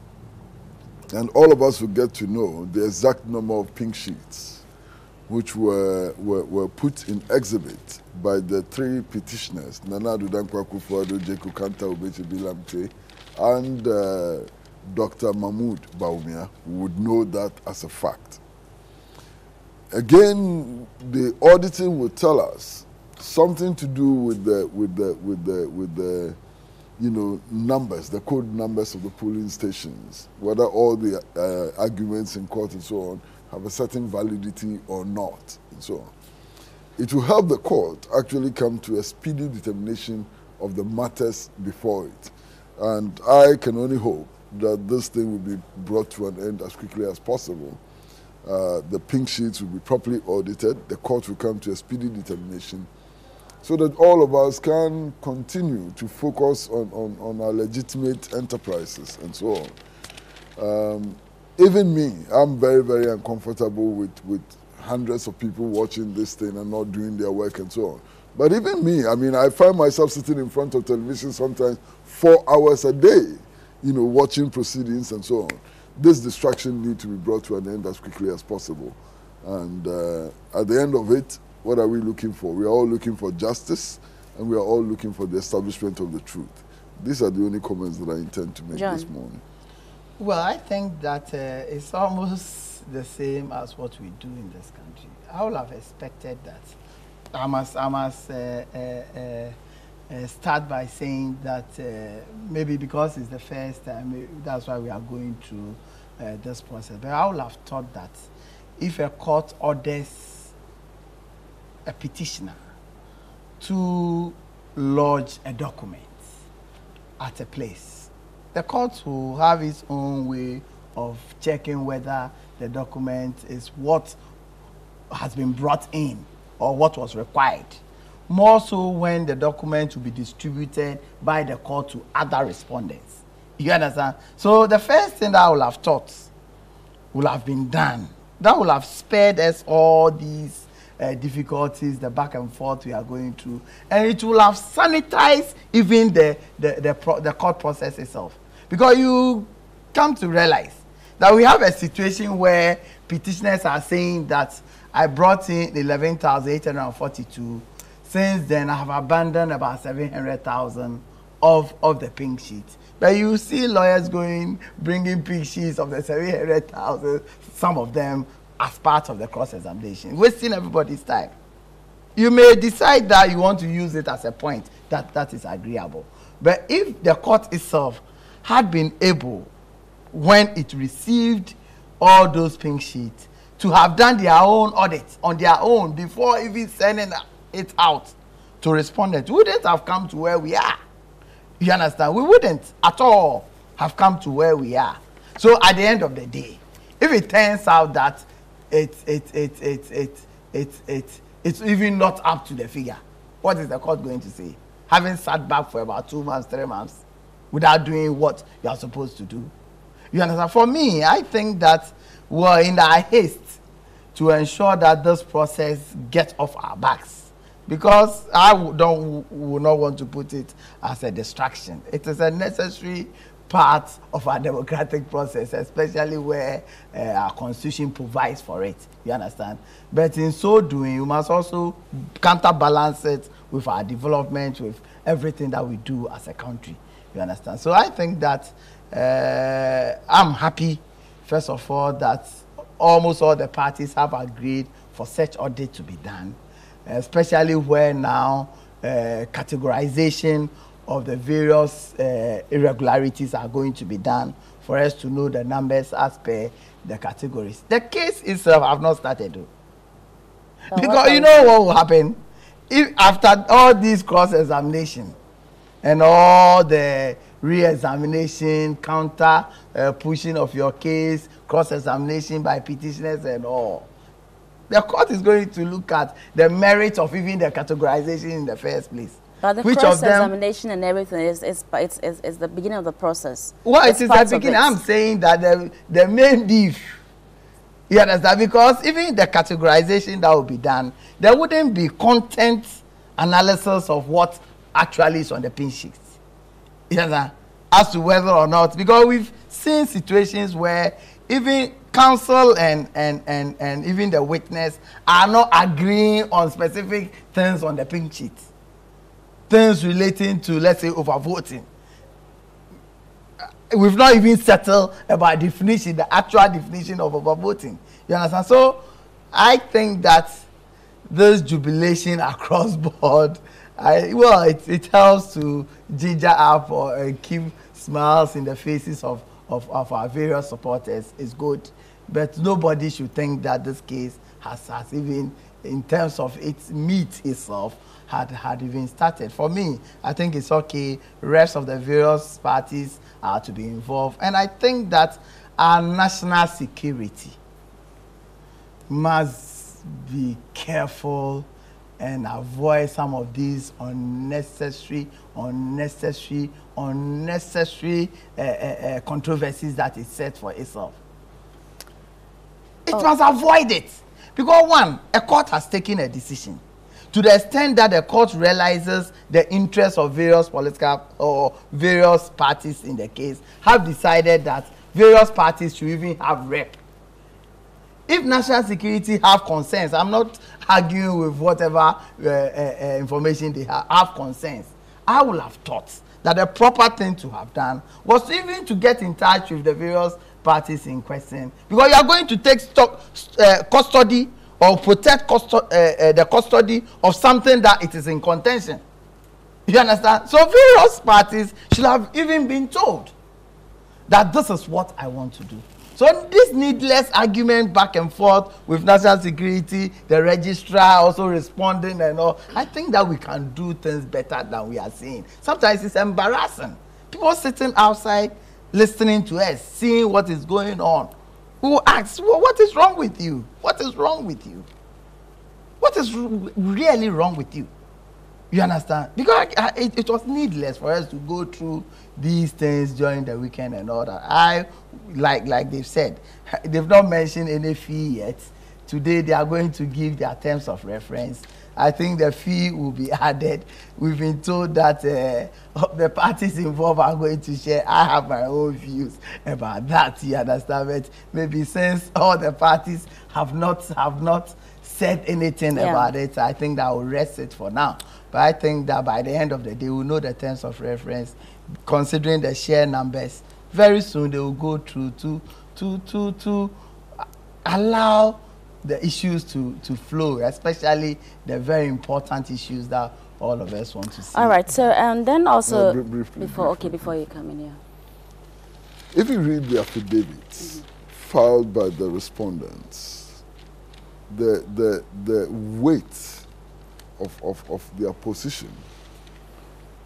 and all of us will get to know the exact number of pink sheets which were put in exhibit by the 3 petitioners, Nana Addo Dankwa Akufo-Addo, Jeku Kanta Obeche Bilamte, and Dr. Mahmoud Bawumia, would know that as a fact. Again, the auditing will tell us something to do with the you know, numbers, the code numbers of the polling stations, whether all the arguments in court and so on have a certain validity or not, and so on. It will help the court actually come to a speedy determination of the matters before it. And I can only hope that this thing will be brought to an end as quickly as possible. The pink sheets will be properly audited. The court will come to a speedy determination so that all of us can continue to focus on our legitimate enterprises and so on. Even me, I'm very, very uncomfortable with hundreds of people watching this thing and not doing their work and so on. But even me, I mean, I find myself sitting in front of television sometimes 4 hours a day, you know, watching proceedings and so on. This distraction needs to be brought to an end as quickly as possible. And at the end of it, what are we looking for? We are all looking for justice, and we are all looking for the establishment of the truth. These are the only comments that I intend to make this morning. Well, I think that it's almost the same as what we do in this country. I would have expected that. I must start by saying that maybe because it's the first time, that's why we are going through this process. But I would have thought that if a court orders a petitioner to lodge a document at a place, the court will have its own way of checking whether the document is what has been brought in or what was required. More so when the document will be distributed by the court to other respondents. You understand? So the first thing that I would have thought would have been done, that would have spared us all these difficulties, the back and forth we are going through, and it will have sanitized even the court process itself. Because you come to realize that we have a situation where petitioners are saying that I brought in 11,842. Since then, I have abandoned about 700,000 of the pink sheet. But you see lawyers bringing pink sheets of the 700,000, some of them as part of the cross-examination, wasting everybody's time. You may decide that you want to use it as a point, that is agreeable. But if the court itself had been able, when it received all those pink sheets, to have done their own audit on their own before even sending it out to respondents, we wouldn't have come to where we are. You understand? We wouldn't at all have come to where we are. So at the end of the day, if it turns out that it's even not up to the figure, what is the court going to say? Having sat back for about 2 months, 3 months, without doing what you are supposed to do. You understand? For me, I think that we're in our haste to ensure that this process gets off our backs, because I would not want to put it as a distraction. It is a necessary part of our democratic process, especially where our constitution provides for it. You understand? But in so doing, you must also counterbalance it with our development, with everything that we do as a country. You understand? So I think that I'm happy, first of all, that almost all the parties have agreed for such audit to be done, especially where now categorization of the various irregularities are going to be done for us to know the numbers as per the categories. The case itself have not started though. Because you know what will happen? If after all these cross-examination and all the re-examination, counter pushing of your case, cross-examination by petitioners and all, the court is going to look at the merit of even the categorization in the first place. But the cross-examination and everything is the beginning of the process. Well, it is the beginning. I'm saying that the main diff, you understand? Because even the categorization that will be done, there wouldn't be content analysis of what actually is on the pin sheets. You understand? As to whether or not, because we've seen situations where even counsel and even the witness are not agreeing on specific things on the pink sheet. Things relating to, let's say, overvoting. We've not even settled about definition, the actual definition of overvoting. You understand? So I think that this jubilation across board, it helps to ginger up or keep smiles in the faces of our various supporters. Is good. But nobody should think that this case has even in terms of its meat itself, had even started. For me, I think it's okay. Rest of the various parties are to be involved. And I think that our national security must be careful and avoid some of these unnecessary controversies that is set for itself. It must avoid it. Because one, a court has taken a decision. To the extent that the court realizes the interests of various political or various parties in the case, have decided that various parties should even have rep. If national security have concerns, I'm not arguing with whatever information they have concerns. I would have thought that the proper thing to have done was even to get in touch with the various parties in question, because you are going to take custody or protect the custody of something that it is in contention. You understand? So various parties should have even been told that this is what I want to do. So this needless argument back and forth with national security, the registrar also responding and all, I think that we can do things better than we are seeing. Sometimes it's embarrassing. People sitting outside listening to us, seeing what is going on, who asks, well, what is wrong with you? What is wrong with you? What is really wrong with you? You understand? Because it was needless for us to go through these things during the weekend and all that. Like they've said, they've not mentioned any fee yet. Today they are going to give their terms of reference. I think the fee will be added. We've been told that the parties involved are going to share. I have my own views about that. You understand? But maybe since all the parties have not said anything about it, I think that will rest it for now. But I think that by the end of the day, we'll know the terms of reference, considering the share numbers. Very soon they will go through to allow the issues to flow, especially the very important issues that all of us want to see. All right. So and then also briefly, before you come in here, if you read the affidavits filed by the respondents, the weight of their position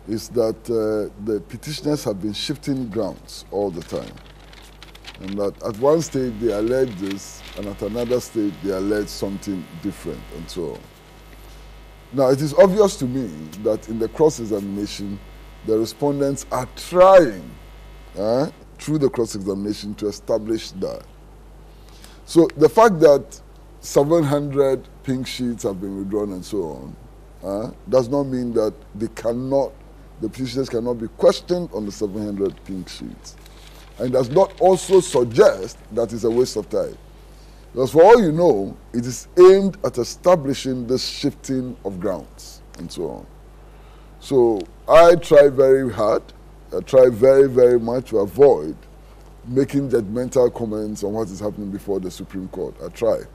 is that the petitioners have been shifting grounds all the time. And that at one stage they allege this, and at another stage they allege something different, and so on. Now, it is obvious to me that in the cross-examination, the respondents are trying, through the cross-examination, to establish that. So the fact that 700 pink sheets have been withdrawn and so on does not mean that the petitioners cannot be questioned on the 700 pink sheets. And does not also suggest that it's a waste of time. Because for all you know, it is aimed at establishing this shifting of grounds and so on. So I try very hard, I try very, very much to avoid making judgmental comments on what is happening before the Supreme Court. I try.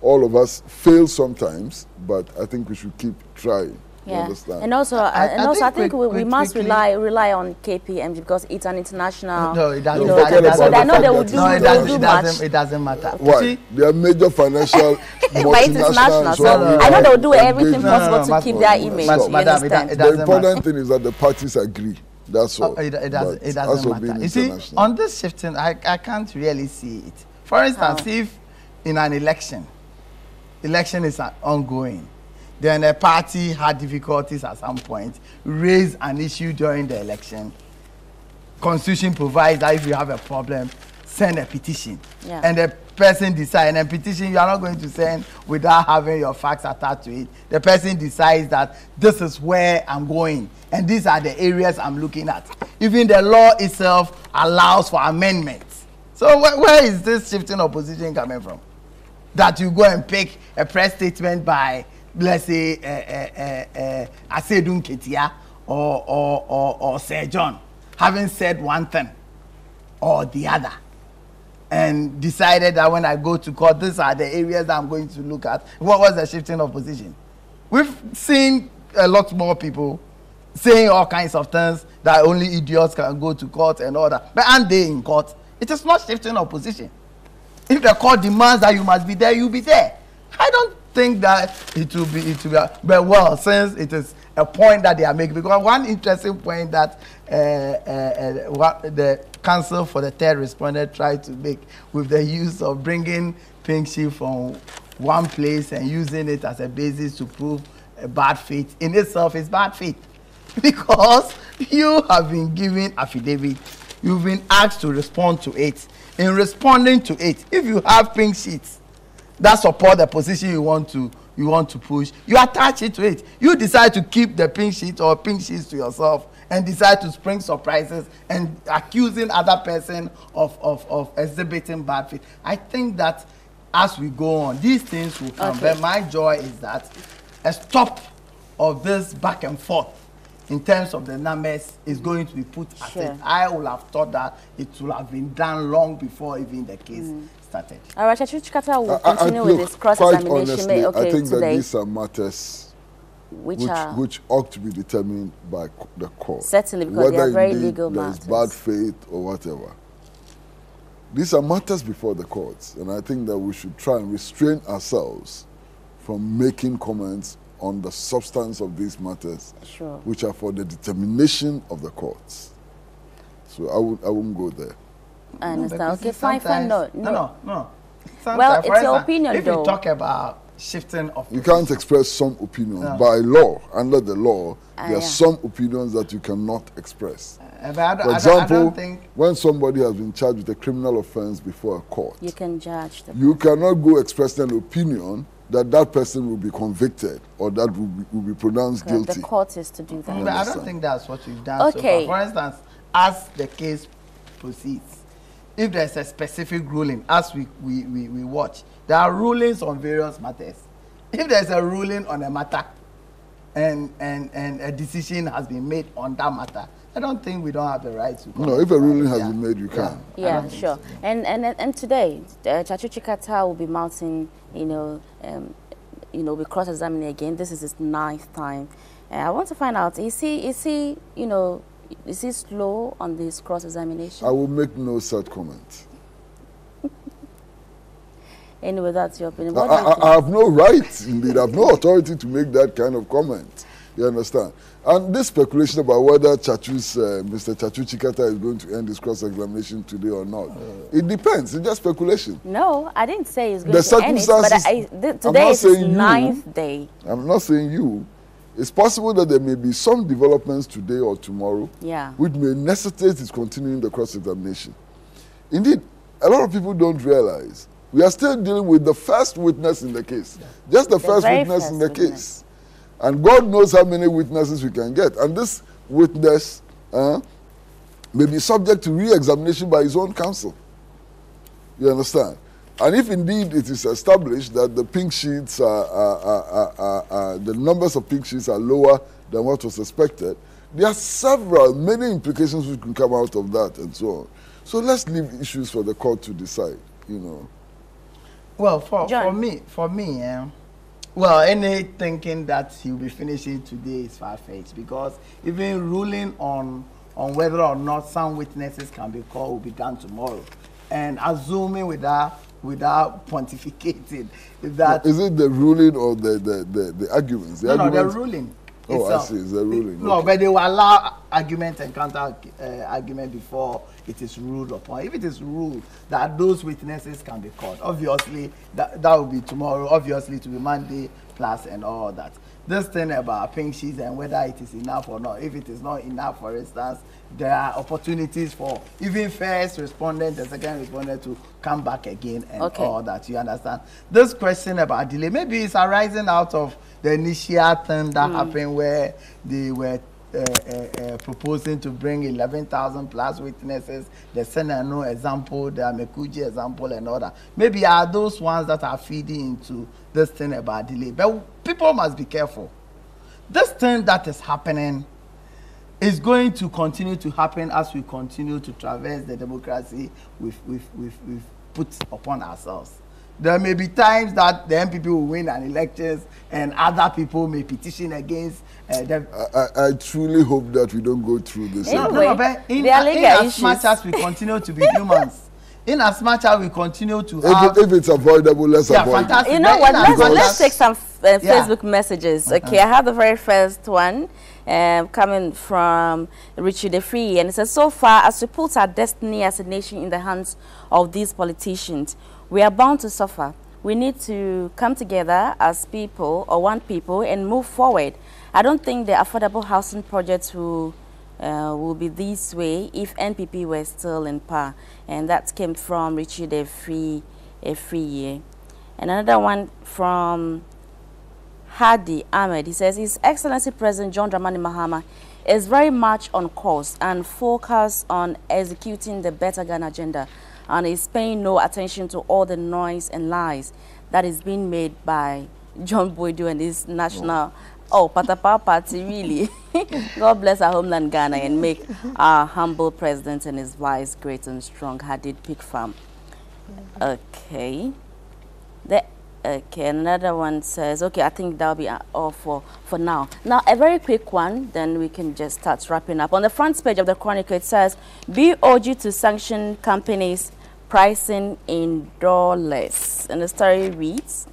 All of us fail sometimes, but I think we should keep trying. yeah. Understand? And also, I think we must rely on KPMG because it's an international. No, it doesn't. So I know they will do much. It doesn't matter. Why? See? They are major financial But it's international, multinational. so I know they will do everything possible to keep their image. Madam, You understand? The important thing is that the parties agree. That's all. It doesn't matter. You see, on this shifting, I can't really see it. For instance, if in an election is ongoing, then a party had difficulties at some point, raised an issue during the election. Constitution provides that if you have a problem, send a petition. Yeah. And the person decides, and a petition you are not going to send without having your facts attached to it. The person decides that this is where I'm going, and these are the areas I'm looking at. Even the law itself allows for amendments. So where is this shifting opposition coming from? That you go and pick a press statement by, let's say, Asedun Ketia or Sir John, having said one thing or the other, and decided that when I go to court, these are the areas that I'm going to look at. What was the shifting of position? We've seen a lot more people saying all kinds of things that only idiots can go to court and all that. But aren't they in court? It is not shifting of position. If the court demands that you must be there, you'll be there. I don't think that it will be, but well, since it is a point that they are making, because one interesting point that what the Council for the Third Responder tried to make with the use of bringing pink sheet from one place and using it as a basis to prove bad faith in itself is bad faith, because you have been given affidavit, you've been asked to respond to it. In responding to it, if you have pink sheets that support the position you want to push, you attach it to it. You decide to keep the pink sheet or pink sheets to yourself and decide to spring surprises and accusing other person of exhibiting bad faith. I think that as we go on, these things will come. Okay. But my joy is that a stop of this back and forth in terms of the numbers is going to be put at it. I would have thought that it would have been done long before even the case started. All right, Chikata will continue with this cross-examination. Honestly, Okay, I think today, that these are matters which ought to be determined by the court. Certainly, because they are very legal matters. matters. Bad faith or whatever. These are matters before the courts, and I think that we should try and restrain ourselves from making comments on the substance of these matters, which are for the determination of the courts. So I won't go there. I understand. Okay, fine. No. Well, Well, it's your opinion, if though. you talk about shifting of... You can't express some opinions. No. By law, under the law, there are yeah. some opinions that you cannot express. But For I example, don't think... when somebody has been charged with a criminal offense before a court, You can judge them. you cannot go express an opinion that that person will be convicted or that will be pronounced guilty. The court is to do that. But I don't think that's what you've done Okay. so far. For instance, as the case proceeds, if there's a specific ruling, as we watch, there are rulings on various matters. If there's a ruling on a matter and a decision has been made on that matter, I don't think we don't have the right to... No, if a ruling has been made, you can. Yeah, sure. So. And today, Chachu Chikata will be mounting, be cross-examining again. This is his 9th time. I want to find out, is he slow on this cross-examination? I will make no such comment. Anyway, that's your opinion. I have no right, indeed. I have no authority to make that kind of comment. You understand? And this speculation about whether Mr. Chachu Chikata is going to end his cross-examination today or not, it depends. It's just speculation. No, I didn't say he's going to end it, but today is his 9th day. I'm not saying you. It's possible that there may be some developments today or tomorrow which may necessitate his continuing the cross-examination. Indeed, a lot of people don't realize we are still dealing with the first witness in the case. Just the first witness in the case. And God knows how many witnesses we can get. And this witness may be subject to re-examination by his own counsel. You understand? And if indeed it is established that the pink sheets the numbers of pink sheets are lower than what was expected, there are many implications which can come out of that and so on. So let's leave issues for the court to decide, Well, for me, well, any thinking that he'll be finishing today is far-fetched, because even ruling on whether or not some witnesses can be called will be done tomorrow. And assuming without pontificating that... Is it the ruling or the arguments? No, the ruling. Oh, I see. It's the ruling. No, but they will allow argument and counter argument before it is ruled upon. If it is ruled that those witnesses can be called, obviously that will be tomorrow. Obviously, it will be Monday plus and all that. This thing about pink sheets and whether it is enough or not. If it is not enough, for instance, there are opportunities for even first respondent and second respondent to come back again and all that. You understand? This question about delay, maybe it's arising out of the initial thing that happened where they were proposing to bring 11,000 plus witnesses, the Senano example, the Mekuji example and all that. Maybe are those ones that are feeding into this thing about delay. But people must be careful. This thing that is happening is going to continue to happen as we continue to traverse the democracy we've put upon ourselves. There may be times that the NPP will win an elections and other people may petition against them. I truly hope that we don't go through this. Anyway, but in as much as we continue to be humans, in as much as we continue to have, if it's avoidable, let's avoid fantastic. it. You know what? Let's take some Yeah. Facebook messages. Okay, I have the very first one coming from Richard De Free, and it says, so far as we put our destiny as a nation in the hands of these politicians, we are bound to suffer. We need to come together as people or one people and move forward. I don't think the affordable housing projects will be this way if NPP were still in power. And that came from Richard a free year. And another one from Hadi Ahmed. He says, His Excellency President John Dramani Mahama is very much on course and focused on executing the Better Ghana agenda, and is paying no attention to all the noise and lies that is being made by John Buadu and his national Patapa party, really. God bless our homeland Ghana and make our humble president and his vice great and strong. Hadid Pig Farm. Okay. Okay, another one says, okay, I think that'll be all for now. Now, a very quick one, then we can just start wrapping up. On the front page of the Chronicle, it says, BOG to sanction companies pricing in dollars. And the story reads,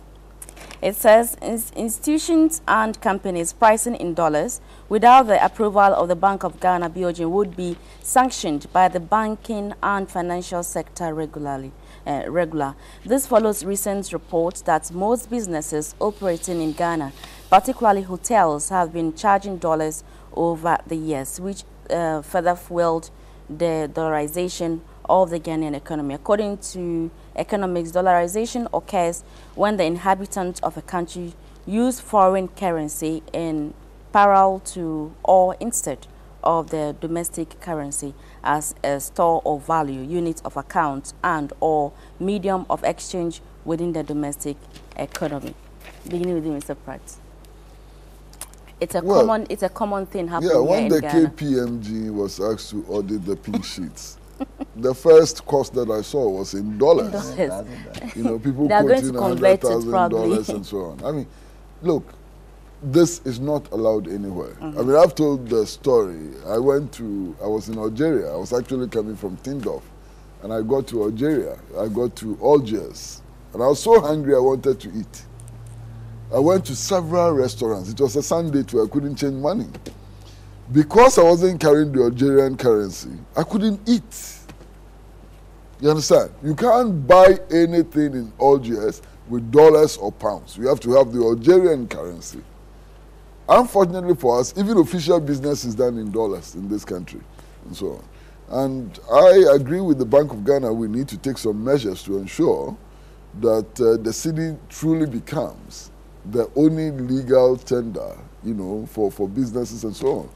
it says, institutions and companies pricing in dollars without the approval of the Bank of Ghana, BOG, would be sanctioned by the banking and financial sector regular. This follows recent reports that most businesses operating in Ghana, particularly hotels, have been charging dollars over the years, which further fueled the dollarization of the Ghanaian economy. According to economics, dollarization occurs when the inhabitants of a country use foreign currency in parallel to or instead of the domestic currency as a store of value, unit of account, and or medium of exchange within the domestic economy. Beginning with you, Mr. Pratt. It's a common thing happening here in Ghana. When the KPMG was asked to audit the pink sheets, the first cost that I saw was in dollars. You know, people quoting $100,000 and so on. I mean, look, this is not allowed anywhere. I mean, I've told the story. I was in Algeria. I was actually coming from Tindouf, and I got to Algeria. I got to Algiers, and I was so hungry I wanted to eat. I went to several restaurants. It was a Sunday too. I couldn't change money. Because I wasn't carrying the Algerian currency, I couldn't eat. You understand? You can't buy anything in Algiers with dollars or pounds. You have to have the Algerian currency. Unfortunately for us, even official business is done in dollars in this country, and so on. And I agree with the Bank of Ghana, we need to take some measures to ensure that the cedi truly becomes the only legal tender, you know, for businesses and so on.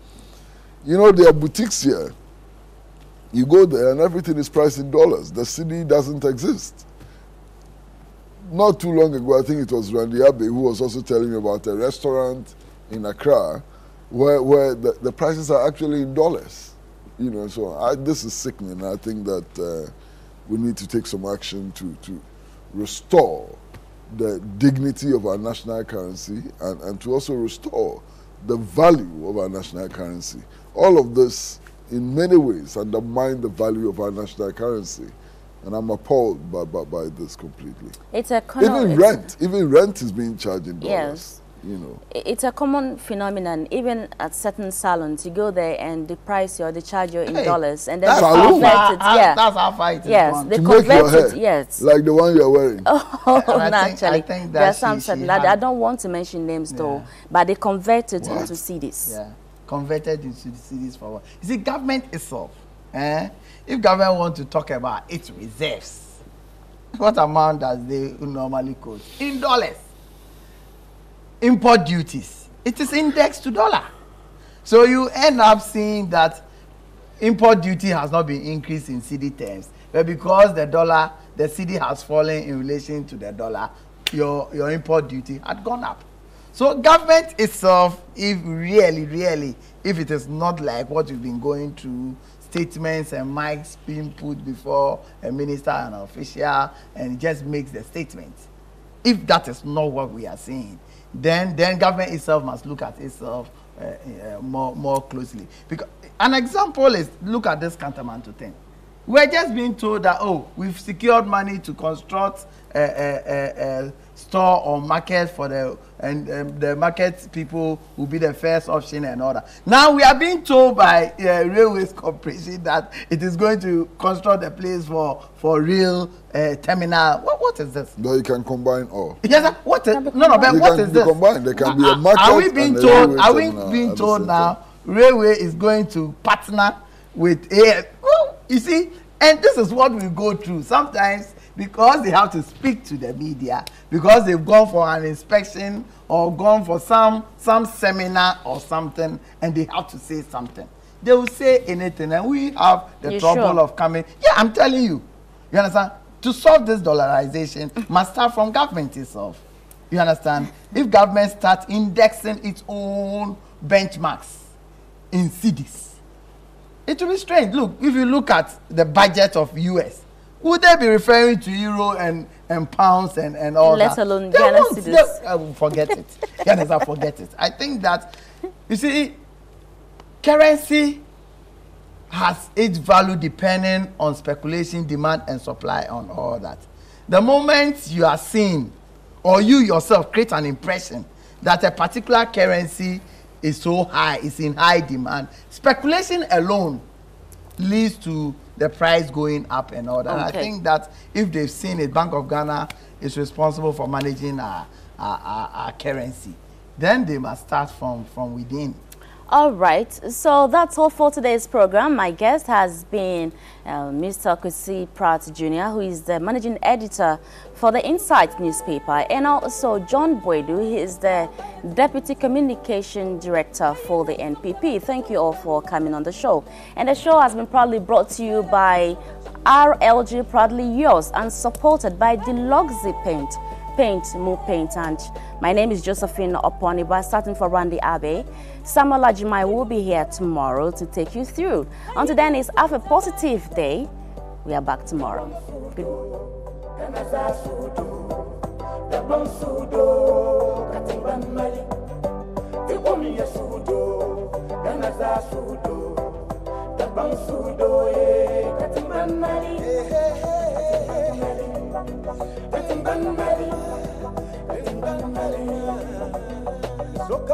You know, there are boutiques here. You go there and everything is priced in dollars. The cedi doesn't exist. Not too long ago, I think it was Randy Abe who was also telling me about a restaurant in Accra where the prices are actually in dollars. You know, so this is sickening. I think that we need to take some action to restore the dignity of our national currency and to also restore the value of our national currency. All of this, in many ways, undermine the value of our national currency. And I'm appalled by this completely. It's a even rent is being charged in dollars. Yes. You know, it's a common phenomenon. Even at certain salons, you go there and they price you or they charge you in dollars, and then they convert it. Yeah, that's how far it is. Yes, they to convert make your hair, it. Yes, like the one you're wearing. Oh, naturally, I think there are some certain. I don't want to mention names though, but they convert it into cedis. Yeah, converted into cedis for what? You see, government itself. If government want to talk about its reserves, what amount does they normally quote in dollars? Import duties, it is indexed to dollar. So you end up seeing that import duty has not been increased in cedi terms, but because the cedi has fallen in relation to the dollar, your import duty had gone up. So government itself, if it is not like what we've been going through, statements and mics being put before a minister and an official, and it just makes the statement. If that is not what we are seeing, then government itself must look at itself more closely. Because an example is, look at this Kantamanto thing. We're just being told that, oh, we've secured money to construct a store or market for the market people will be the first option and all that. Now we are being told by Railways Corporation that it is going to construct a place for real terminal. What is this? No, you can combine all. Yes, sir. What is what is this? Combined. There can be a market. Are we being told? Are we being told now? Railway is going to partner with a. Well, you see, and this is what we go through sometimes, because they have to speak to the media, because they've gone for an inspection or gone for some seminar or something, and they have to say something. They will say anything, and we have the trouble of coming. Yeah, I'm telling you. You understand? To solve this dollarization must start from government itself. You understand? If government starts indexing its own benchmarks in cedis, it will be strange. Look, if you look at the budget of US, would they be referring to euro and pounds and all that? Let alone Ghana cedis. Forget it. Ghana, forget it. I think that, you see, currency has its value depending on speculation, demand, and supply on all that. The moment you are seeing, or you yourself create an impression that a particular currency is so high, is in high demand, speculation alone leads to the price going up and all that. Okay. I think that if they've seen it, Bank of Ghana is responsible for managing our currency, then they must start from within. All right, so that's all for today's program. My guest has been Mr. Kwesi Pratt Jr., who is the managing editor for the Insight newspaper, and also John Buadu, he is the deputy communication director for the NPP. Thank you all for coming on the show. And the show has been proudly brought to you by RLG, proudly yours, and supported by Deluxe Paint. Move Paint. And my name is Josephine Oppong-Yeboah, starting for Randy Abe. Samuel Ajimai will be here tomorrow to take you through. Until then, is have a positive day. We are back tomorrow. Good